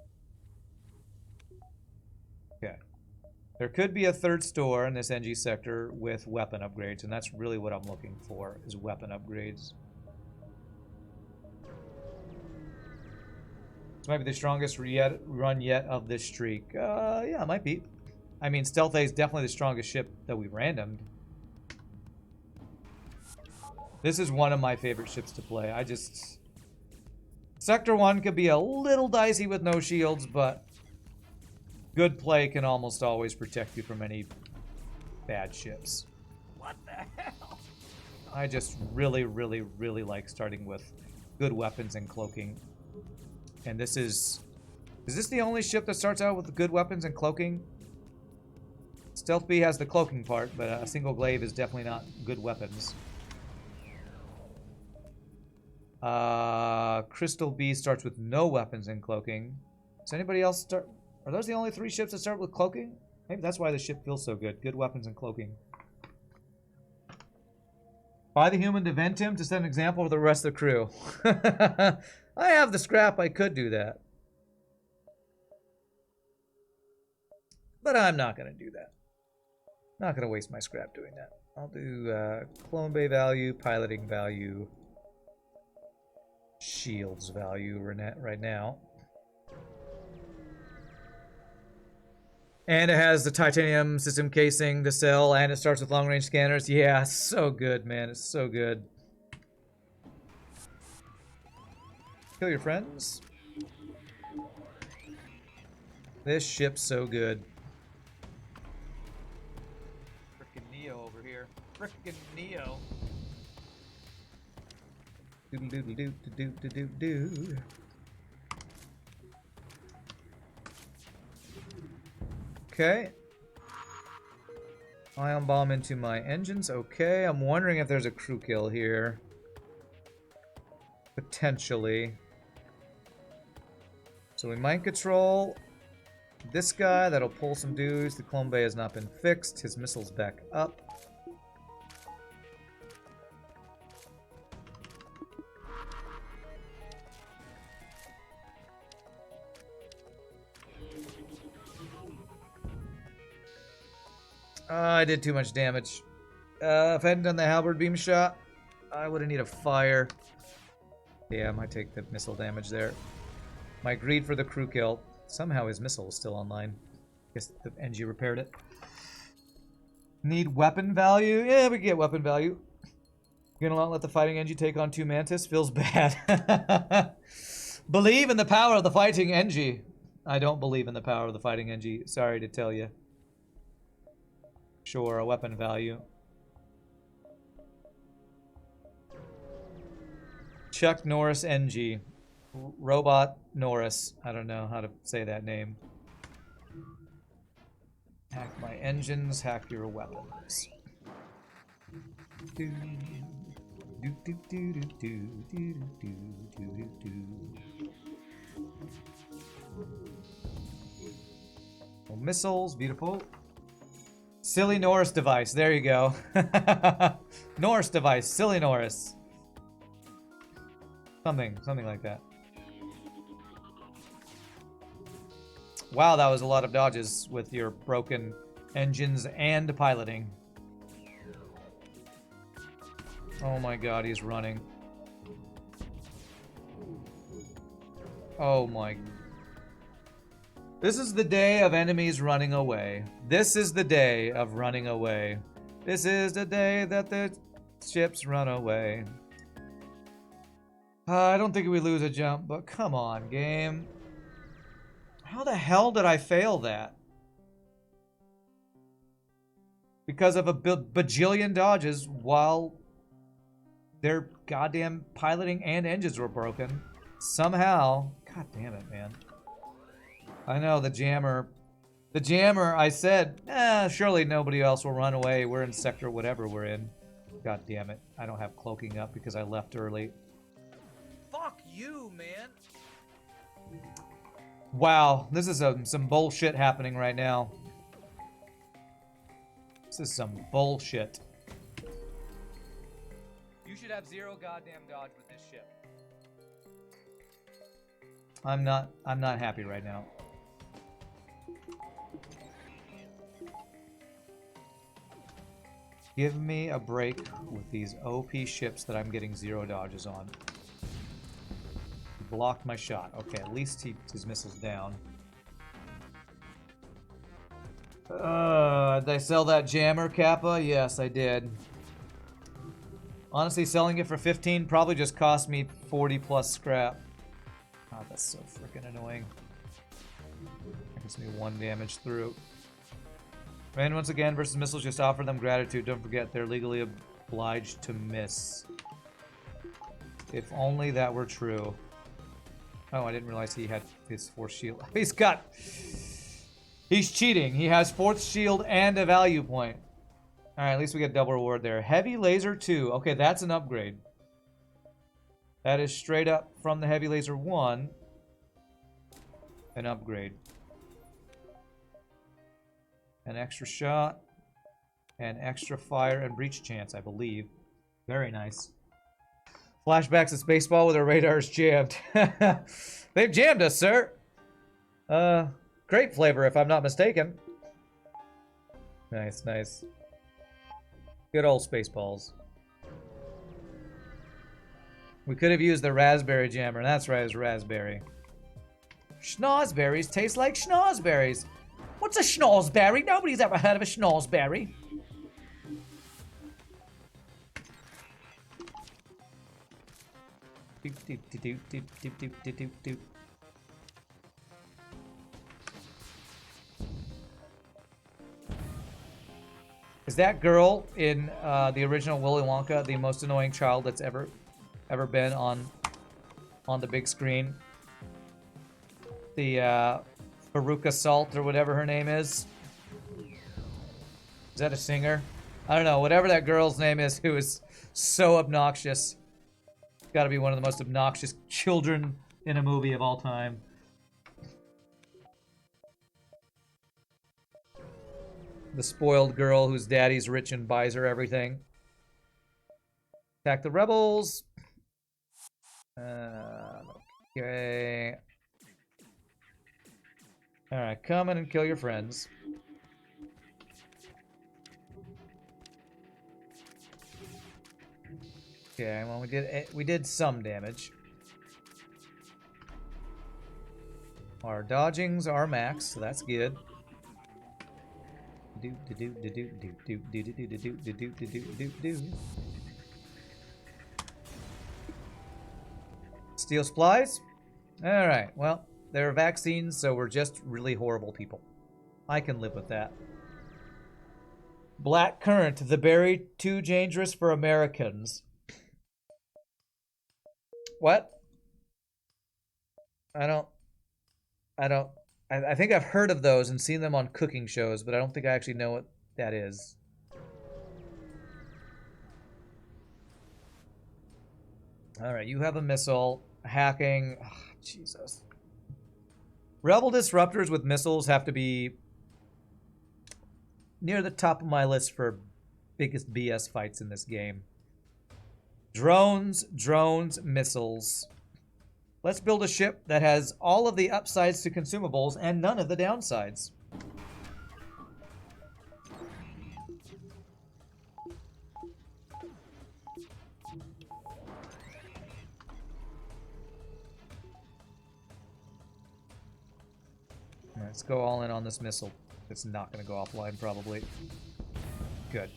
Okay. There could be a 3rd store in this NG sector with weapon upgrades, and that's really what I'm looking for, is weapon upgrades. This might be the strongest run yet of this streak. Yeah, it might be. I mean, Stealth A is definitely the strongest ship that we've randomed. This is one of my favorite ships to play. Sector 1 could be a little dicey with no shields, but good play can almost always protect you from any bad ships. What the hell? I just really, really, really like starting with good weapons and cloaking. And this is... Is this the only ship that starts out with good weapons and cloaking? Stealth B has the cloaking part, but a single glaive is definitely not good weapons. Crystal B starts with no weapons and cloaking. Does anybody else start... Are those the only 3 ships that start with cloaking? Maybe that's why the ship feels so good. Good weapons and cloaking. Buy the human to vent him to set an example for the rest of the crew. I have the scrap. I could do that. But I'm not going to do that. Not going to waste my scrap doing that. I'll do clone bay value, piloting value, shields value right now. And it has the titanium system casing to sell, and it starts with long-range scanners. Yeah, so good, man. It's so good. Kill your friends. This ship's so good. Frickin' Neo over here. Frickin' Neo. Doodle doodle doo doo doo doo doo. Okay. Ion bomb into my engines. Okay, I'm wondering if there's a crew kill here. Potentially. So we might control this guy. That'll pull some dudes. The clone bay has not been fixed. His missile's back up. I did too much damage. If I hadn't done the halberd beam shot, I would have needed a fire. Yeah, I might take the missile damage there. My greed for the crew kill. Somehow his missile is still online. Guess the NG repaired it. Need weapon value? Yeah, we can get weapon value. Gonna not let the fighting NG take on 2 Mantis? Feels bad. Believe in the power of the fighting Engie. I don't believe in the power of the fighting Engie. Sorry to tell you. Sure, a weapon value. Chuck Norris NG. Robot Norris. I don't know how to say that name. Hack my engines, hack your weapons. Well, missiles, beautiful. Silly Norris device, there you go. Norris device, silly Norris. Something like that. Wow, that was a lot of dodges with your broken engines and piloting. Oh my god, he's running. Oh my. This is the day of enemies running away. This is the day of running away. This is the day that the ships run away. I don't think we lose a jump, but come on, game. How the hell did I fail that? Because of a bajillion dodges while their goddamn piloting and engines were broken. Somehow. God damn it, man. I know, the jammer. The jammer, I said, surely nobody else will run away. We're in sector whatever we're in. God damn it. I don't have cloaking up because I left early. Fuck you, man. Wow, this is some bullshit happening right now. This is some bullshit. You should have zero goddamn dodge with this ship. I'm not happy right now. Give me a break with these OP ships that I'm getting zero dodges on. Blocked my shot. Okay, at least his missile's down. Did I sell that jammer, Kappa? Yes, I did. Honestly, selling it for 15 probably just cost me 40 plus scrap. Oh, that's so freaking annoying. That gives me 1 damage through. Rain once again versus missiles, just offer them gratitude. Don't forget, they're legally obliged to miss. If only that were true. Oh, I didn't realize he had his 4th shield. He's cheating. He has 4th shield and a value point. Alright, at least we get double reward there. Heavy Laser 2. Okay, that's an upgrade. That is straight up from the Heavy Laser 1. An upgrade. An extra shot. And extra fire and breach chance, I believe. Very nice. Flashbacks to Spaceball with our radars jammed. They've jammed us, sir. Grape flavor, if I'm not mistaken. Nice, nice. Good old Spaceballs. We could have used the raspberry jammer. That's right, it was raspberry. Schnozberries taste like schnozberries. What's a schnozberry? Nobody's ever heard of a schnozberry. Is that girl in the original Willy Wonka the most annoying child that's ever been on the big screen? The Veruca Salt or whatever her name is. Is that a singer? I don't know. Whatever that girl's name is who is so obnoxious. Got to be one of the most obnoxious children in a movie of all time. The spoiled girl whose daddy's rich and buys her everything. Attack the rebels. Okay. Alright, come in and kill your friends. Okay, well we did some damage. Our dodgings are max, so that's good. Steel supplies. Alright, well, there are vaccines, so we're just really horrible people. I can live with that. Black currant, the berry too dangerous for Americans. What? I think I've heard of those and seen them on cooking shows, but I don't think I actually know what that is. Alright, you have a missile. Hacking. Oh, Jesus. Rebel disruptors with missiles have to be near the top of my list for biggest BS fights in this game. Drones, missiles. Let's build a ship that has all of the upsides to consumables and none of the downsides. Let's go all in on this missile. It's not going to go offline, probably. Good.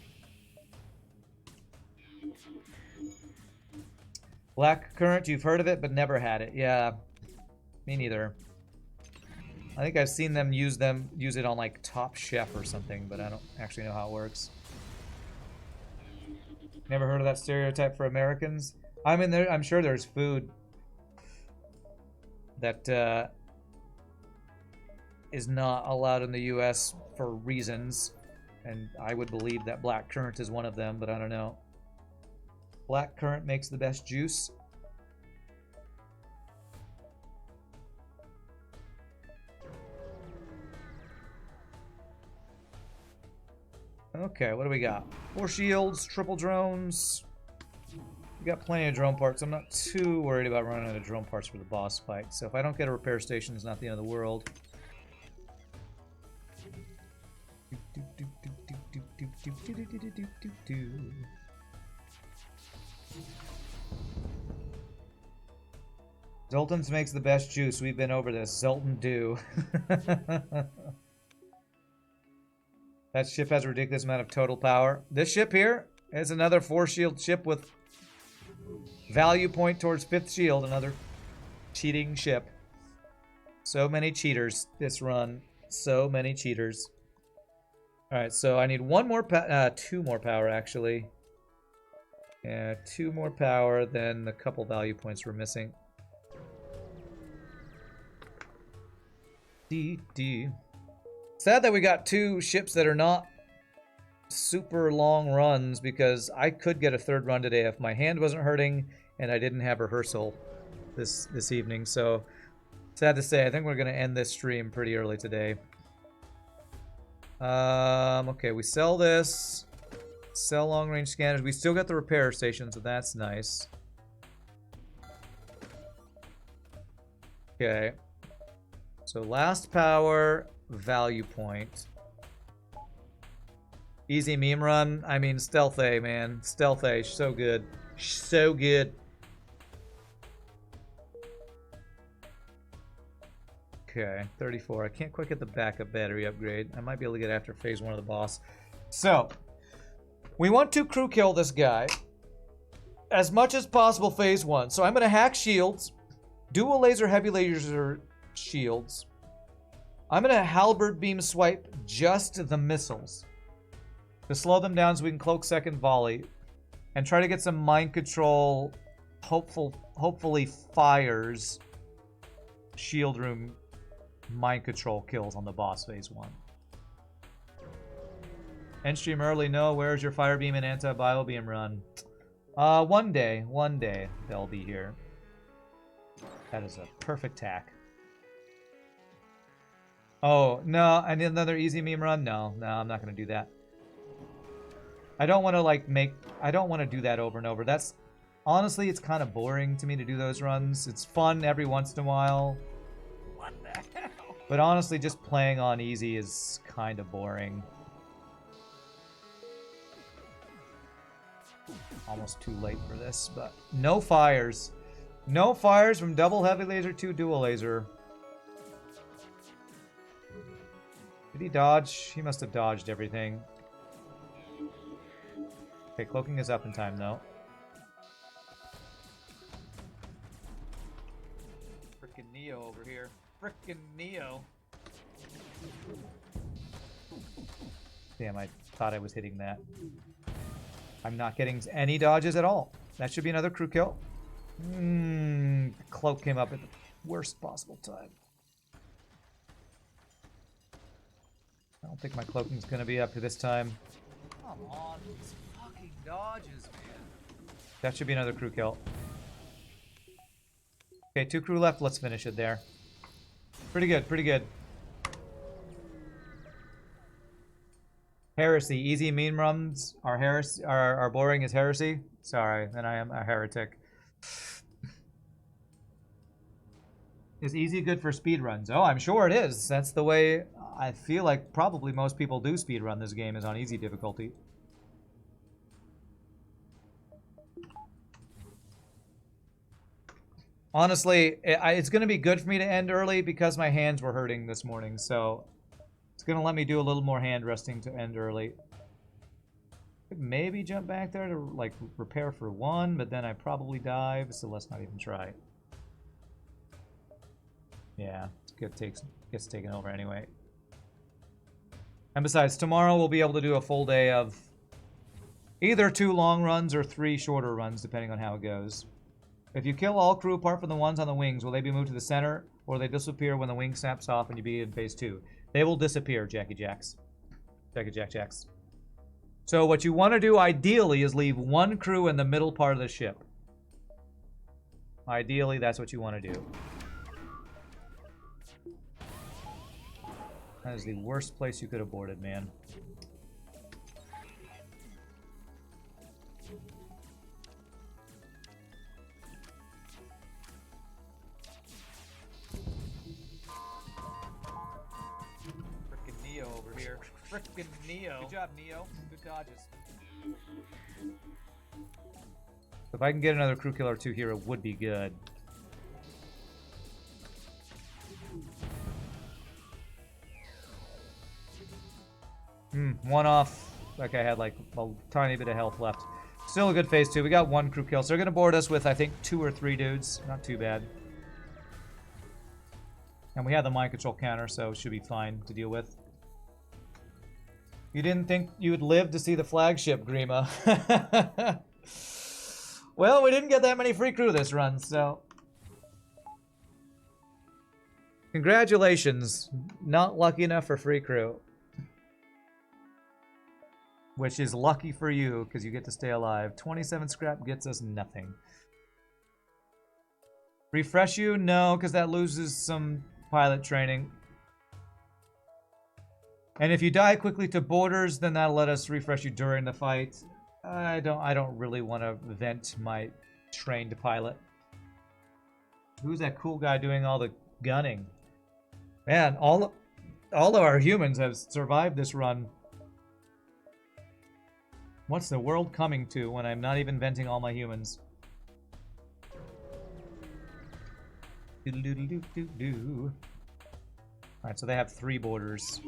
Black currant, you've heard of it, but never had it. Yeah, me neither. I think I've seen them use it on like Top Chef or something, but I don't actually know how it works. Never heard of that stereotype for Americans? I mean, I'm sure there's food that is not allowed in the U.S. for reasons, and I would believe that black currant is one of them, but I don't know. Black currant makes the best juice. Okay, what do we got? 4 shields, triple drones. We got plenty of drone parts. I'm not too worried about running out of drone parts for the boss fight. So if I don't get a repair station, it's not the end of the world. Zoltan's makes the best juice. We've been over this. Zoltan do. That ship has a ridiculous amount of total power. This ship here is another 4-shield ship with value point towards 5th shield. Another cheating ship. So many cheaters this run. So many cheaters. Alright, so I need 2 more power, actually. Yeah, 2 more power, then a couple value points we're missing. Sad that we got 2 ships that are not super long runs, because I could get a 3rd run today if my hand wasn't hurting and I didn't have rehearsal this evening. So sad to say, I think we're going to end this stream pretty early today. Okay, we sell this. Sell long-range scanners. We still got the repair station, so that's nice. Okay. So last power, value point. Easy meme run. I mean, Stealth A, man. Stealth A, so good. So good. Okay, 34. I can't quite get the backup battery upgrade. I might be able to get after phase 1 of the boss. So, we want to crew kill this guy as much as possible phase 1. So I'm going to hack shields, dual laser, heavy laser shields. I'm going to halberd beam swipe just the missiles to slow them down so we can cloak second volley and try to get some mind control, hopefully fires shield room mind control kills on the boss phase 1. End stream early. No, where's your fire beam and anti-bio beam run? One day they'll be here. That is a perfect hack. Oh, no, I need another easy meme run? No, I'm not going to do that. I don't want to, I don't want to do that over and over. That's, honestly, it's kind of boring to me to do those runs. It's fun every once in a while. What the hell? But honestly, just playing on easy is kind of boring. Almost too late for this, but no fires. No fires from double heavy laser to dual laser. Did he dodge? He must have dodged everything. Okay, cloaking is up in time, though. Freaking Frickin' Neo. Damn, I thought I was hitting that. I'm not getting any dodges at all. That should be another crew kill. Cloak came up at the worst possible time. I don't think my cloaking's gonna be up to this time. Come on, these fucking dodges, man. That should be another crew kill. Okay, 2 crew left. Let's finish it there. Pretty good, pretty good. Heresy. Easy meme runs are boring as heresy. Sorry, then I am a heretic. Is easy good for speed runs? Oh, I'm sure it is. That's the way I feel like probably most people do speed run this game, is on easy difficulty. Honestly, it's going to be good for me to end early because my hands were hurting this morning, so it's going to let me do a little more hand resting to end early. Could maybe jump back there to like repair for 1, but then I probably dive, so let's not even try. Yeah, gets taken over anyway. And besides, tomorrow we'll be able to do a full day of either 2 long runs or 3 shorter runs, depending on how it goes. If you kill all crew apart from the ones on the wings, will they be moved to the center, or will they disappear when the wing snaps off and you be in phase 2? They will disappear, Jackie Jacks. Jackie Jack Jacks. So what you want to do, ideally, is leave 1 crew in the middle part of the ship. Ideally, that's what you want to do. That is the worst place you could have boarded, man. Frickin' Neo over here. Frickin' Neo. Good job, Neo. Good dodges. If I can get another crew killer or 2 here, it would be good. One off. Like I had like a tiny bit of health left. Still a good phase 2. We got 1 crew kill. So they're going to board us with, I think, 2 or 3 dudes. Not too bad. And we have the mind control counter, so it should be fine to deal with. You didn't think you would live to see the flagship, Grima. Well, we didn't get that many free crew this run, so... Congratulations. Not lucky enough for free crew. Which is lucky for you, because you get to stay alive. 27 scrap gets us nothing. Refresh you? No, because that loses some pilot training. And if you die quickly to boarders, then that'll let us refresh you during the fight. I don't really want to vent my trained pilot. Who's that cool guy doing all the gunning? Man, all of our humans have survived this run. What's the world coming to when I'm not even venting all my humans? Doodle-doodle-doo-doo-doo. Alright, so they have 3 boarders.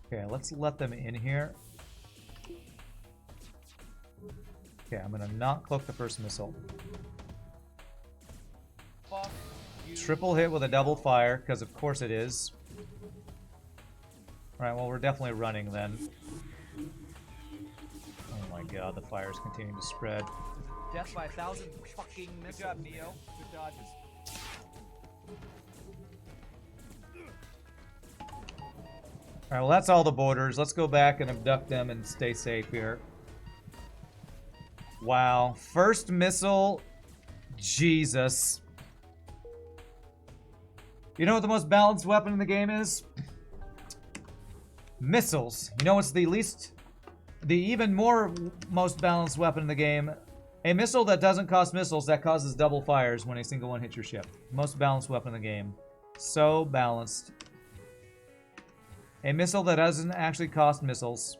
Okay, let's let them in here. Okay, I'm gonna not cloak the first missile. Fuck you. Triple hit with a double fire, because of course it is. Alright, well, we're definitely running then. Oh my god, the fire's continuing to spread. Death by 1,000 fucking missiles. Good job, Neo. Good dodges. Alright, well, that's all the boarders. Let's go back and abduct them and stay safe here. Wow. First missile. Jesus. You know what the most balanced weapon in the game is? Missiles. You know what's the even more most balanced weapon in the game? A missile that doesn't cost missiles, that causes double fires when a single one hits your ship. Most balanced weapon in the game. So balanced. A missile that doesn't actually cost missiles.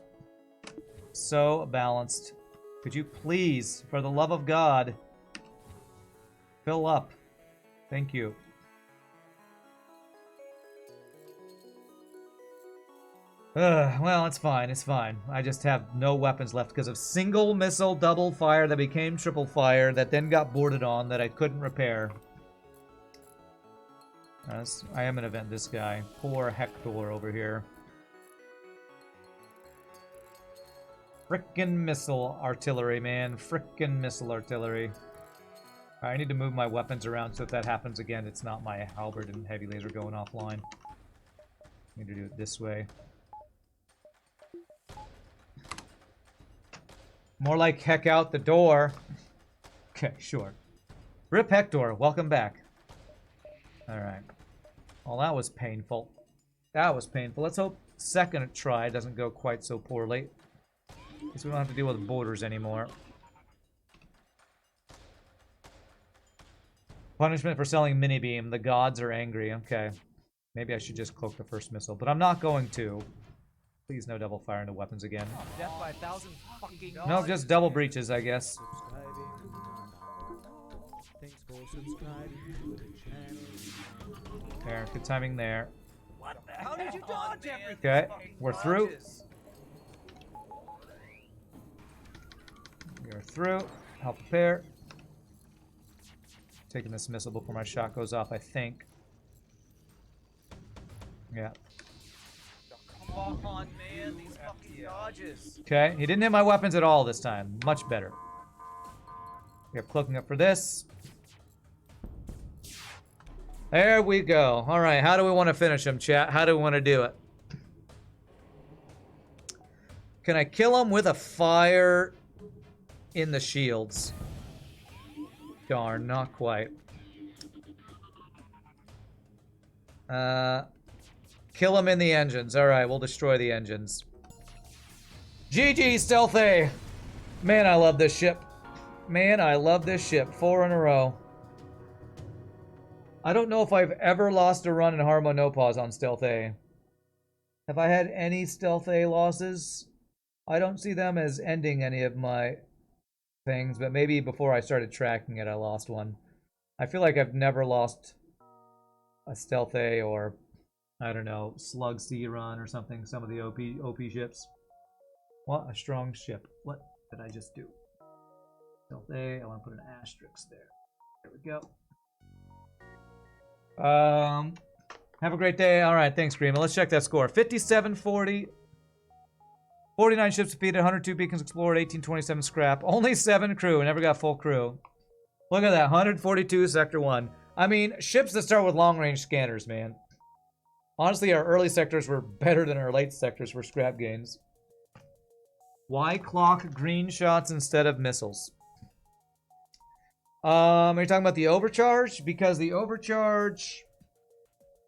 So balanced. Could you please, for the love of God, fill up? Thank you. Well, it's fine. It's fine. I just have no weapons left because of single missile double fire that became triple fire that then got boarded on that I couldn't repair. I am gonna vent this guy. Poor Hector over here. Frickin' missile artillery, man. Frickin' missile artillery. I need to move my weapons around so if that happens again, it's not my halberd and heavy laser going offline. Need to do it this way. More like heck out the door. Okay, sure. Rip Hector, welcome back. Alright. Well, that was painful. That was painful. Let's hope second try doesn't go quite so poorly. Because we don't have to deal with borders anymore. Punishment for selling mini beam. The gods are angry. Okay. Maybe I should just cloak the first missile, but I'm not going to. Please no double fire into weapons again. Death by 1,000 fucking dollars. No, just double breaches, I guess. There, good timing there. What the hell? How did you dodge everything? Okay, we're through. We're through. Help repair. Taking this missile before my shot goes off, I think. Yeah. Come on, man. These fucking dodges. Okay, he didn't hit my weapons at all this time. Much better. We have cloaking up for this. There we go. All right, how do we want to finish him, chat? How do we want to do it? Can I kill him with a fire in the shields? Darn, not quite. Kill him in the engines. All right, we'll destroy the engines. GG, Stealthy! Man, I love this ship. Man, I love this ship. 4 in a row. I don't know if I've ever lost a run in Harmo No Pause on Stealth A. Have I had any Stealth A losses? I don't see them as ending any of my things, but maybe before I started tracking it, I lost one. I feel like I've never lost a Stealth A or, I don't know, Slug C run or something, some of the OP ships. What a strong ship. What did I just do? Stealth A, I want to put an asterisk there. There we go. Have a great day. All right, thanks, Greenman. Let's check that score. 5740. 49 ships defeated, 102 beacons explored, 1827 scrap. Only 7 crew. Never got full crew. Look at that, 142 Sector 1. I mean, ships that start with long-range scanners, man. Honestly, our early sectors were better than our late sectors for scrap gains. Why clock green shots instead of missiles? Are you talking about the overcharge? Because the overcharge...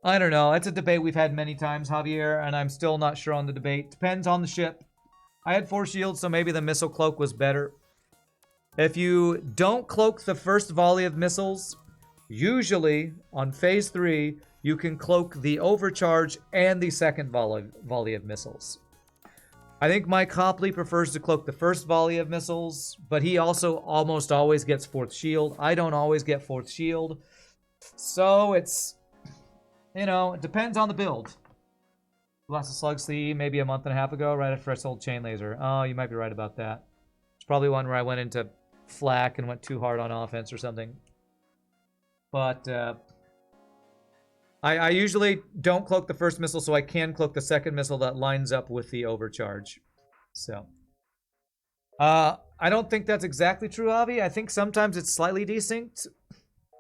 I don't know. It's a debate we've had many times, Javier, and I'm still not sure on the debate. Depends on the ship. I had 4 shields, so maybe the missile cloak was better. If you don't cloak the first volley of missiles, usually on phase 3, you can cloak the overcharge and the second volley of missiles. I think Mike Copley prefers to cloak the first volley of missiles, but he also almost always gets 4th shield. I don't always get 4th shield. So it's, you know, it depends on the build. Lost a Slug C maybe a month and a half ago, right after I sold Chain Laser. Oh, you might be right about that. It's probably one where I went into flak and went too hard on offense or something. But I usually don't cloak the first missile, so I can cloak the second missile that lines up with the overcharge. So, I don't think that's exactly true, Avi. I think sometimes it's slightly desynced,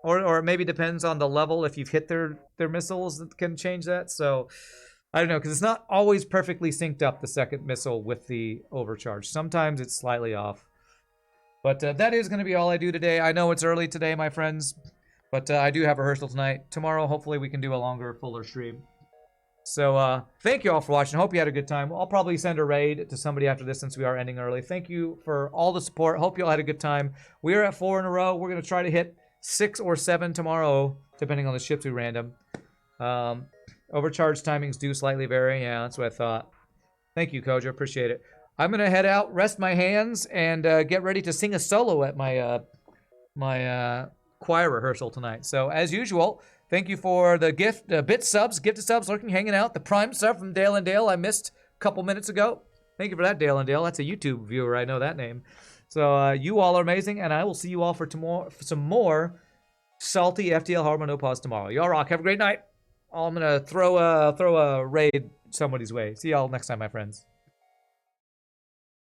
or it maybe depends on the level. If you've hit their missiles, that can change that. So, I don't know, because it's not always perfectly synced up, the second missile with the overcharge. Sometimes it's slightly off. But that is going to be all I do today. I know it's early today, my friends. But I do have rehearsal tonight. Tomorrow, hopefully, we can do a longer, fuller stream. So, thank you all for watching. Hope you had a good time. I'll probably send a raid to somebody after this since we are ending early. Thank you for all the support. Hope you all had a good time. We are at 4 in a row. We're going to try to hit 6 or 7 tomorrow, depending on the ships we random. Overcharge timings do slightly vary. Yeah, that's what I thought. Thank you, Kojo. Appreciate it. I'm going to head out, rest my hands, and get ready to sing a solo at my choir rehearsal tonight. So, as usual, thank you for the gifted subs, lurking, hanging out. The Prime sub from Dale and Dale. I missed couple minutes ago. Thank you for that, Dale and Dale. That's a YouTube viewer. I know that name. So you all are amazing, and I will see you all for some more salty FTL Hard No Pause tomorrow. Y'all rock. Have a great night. I'm gonna throw a raid somebody's way. See y'all next time, my friends.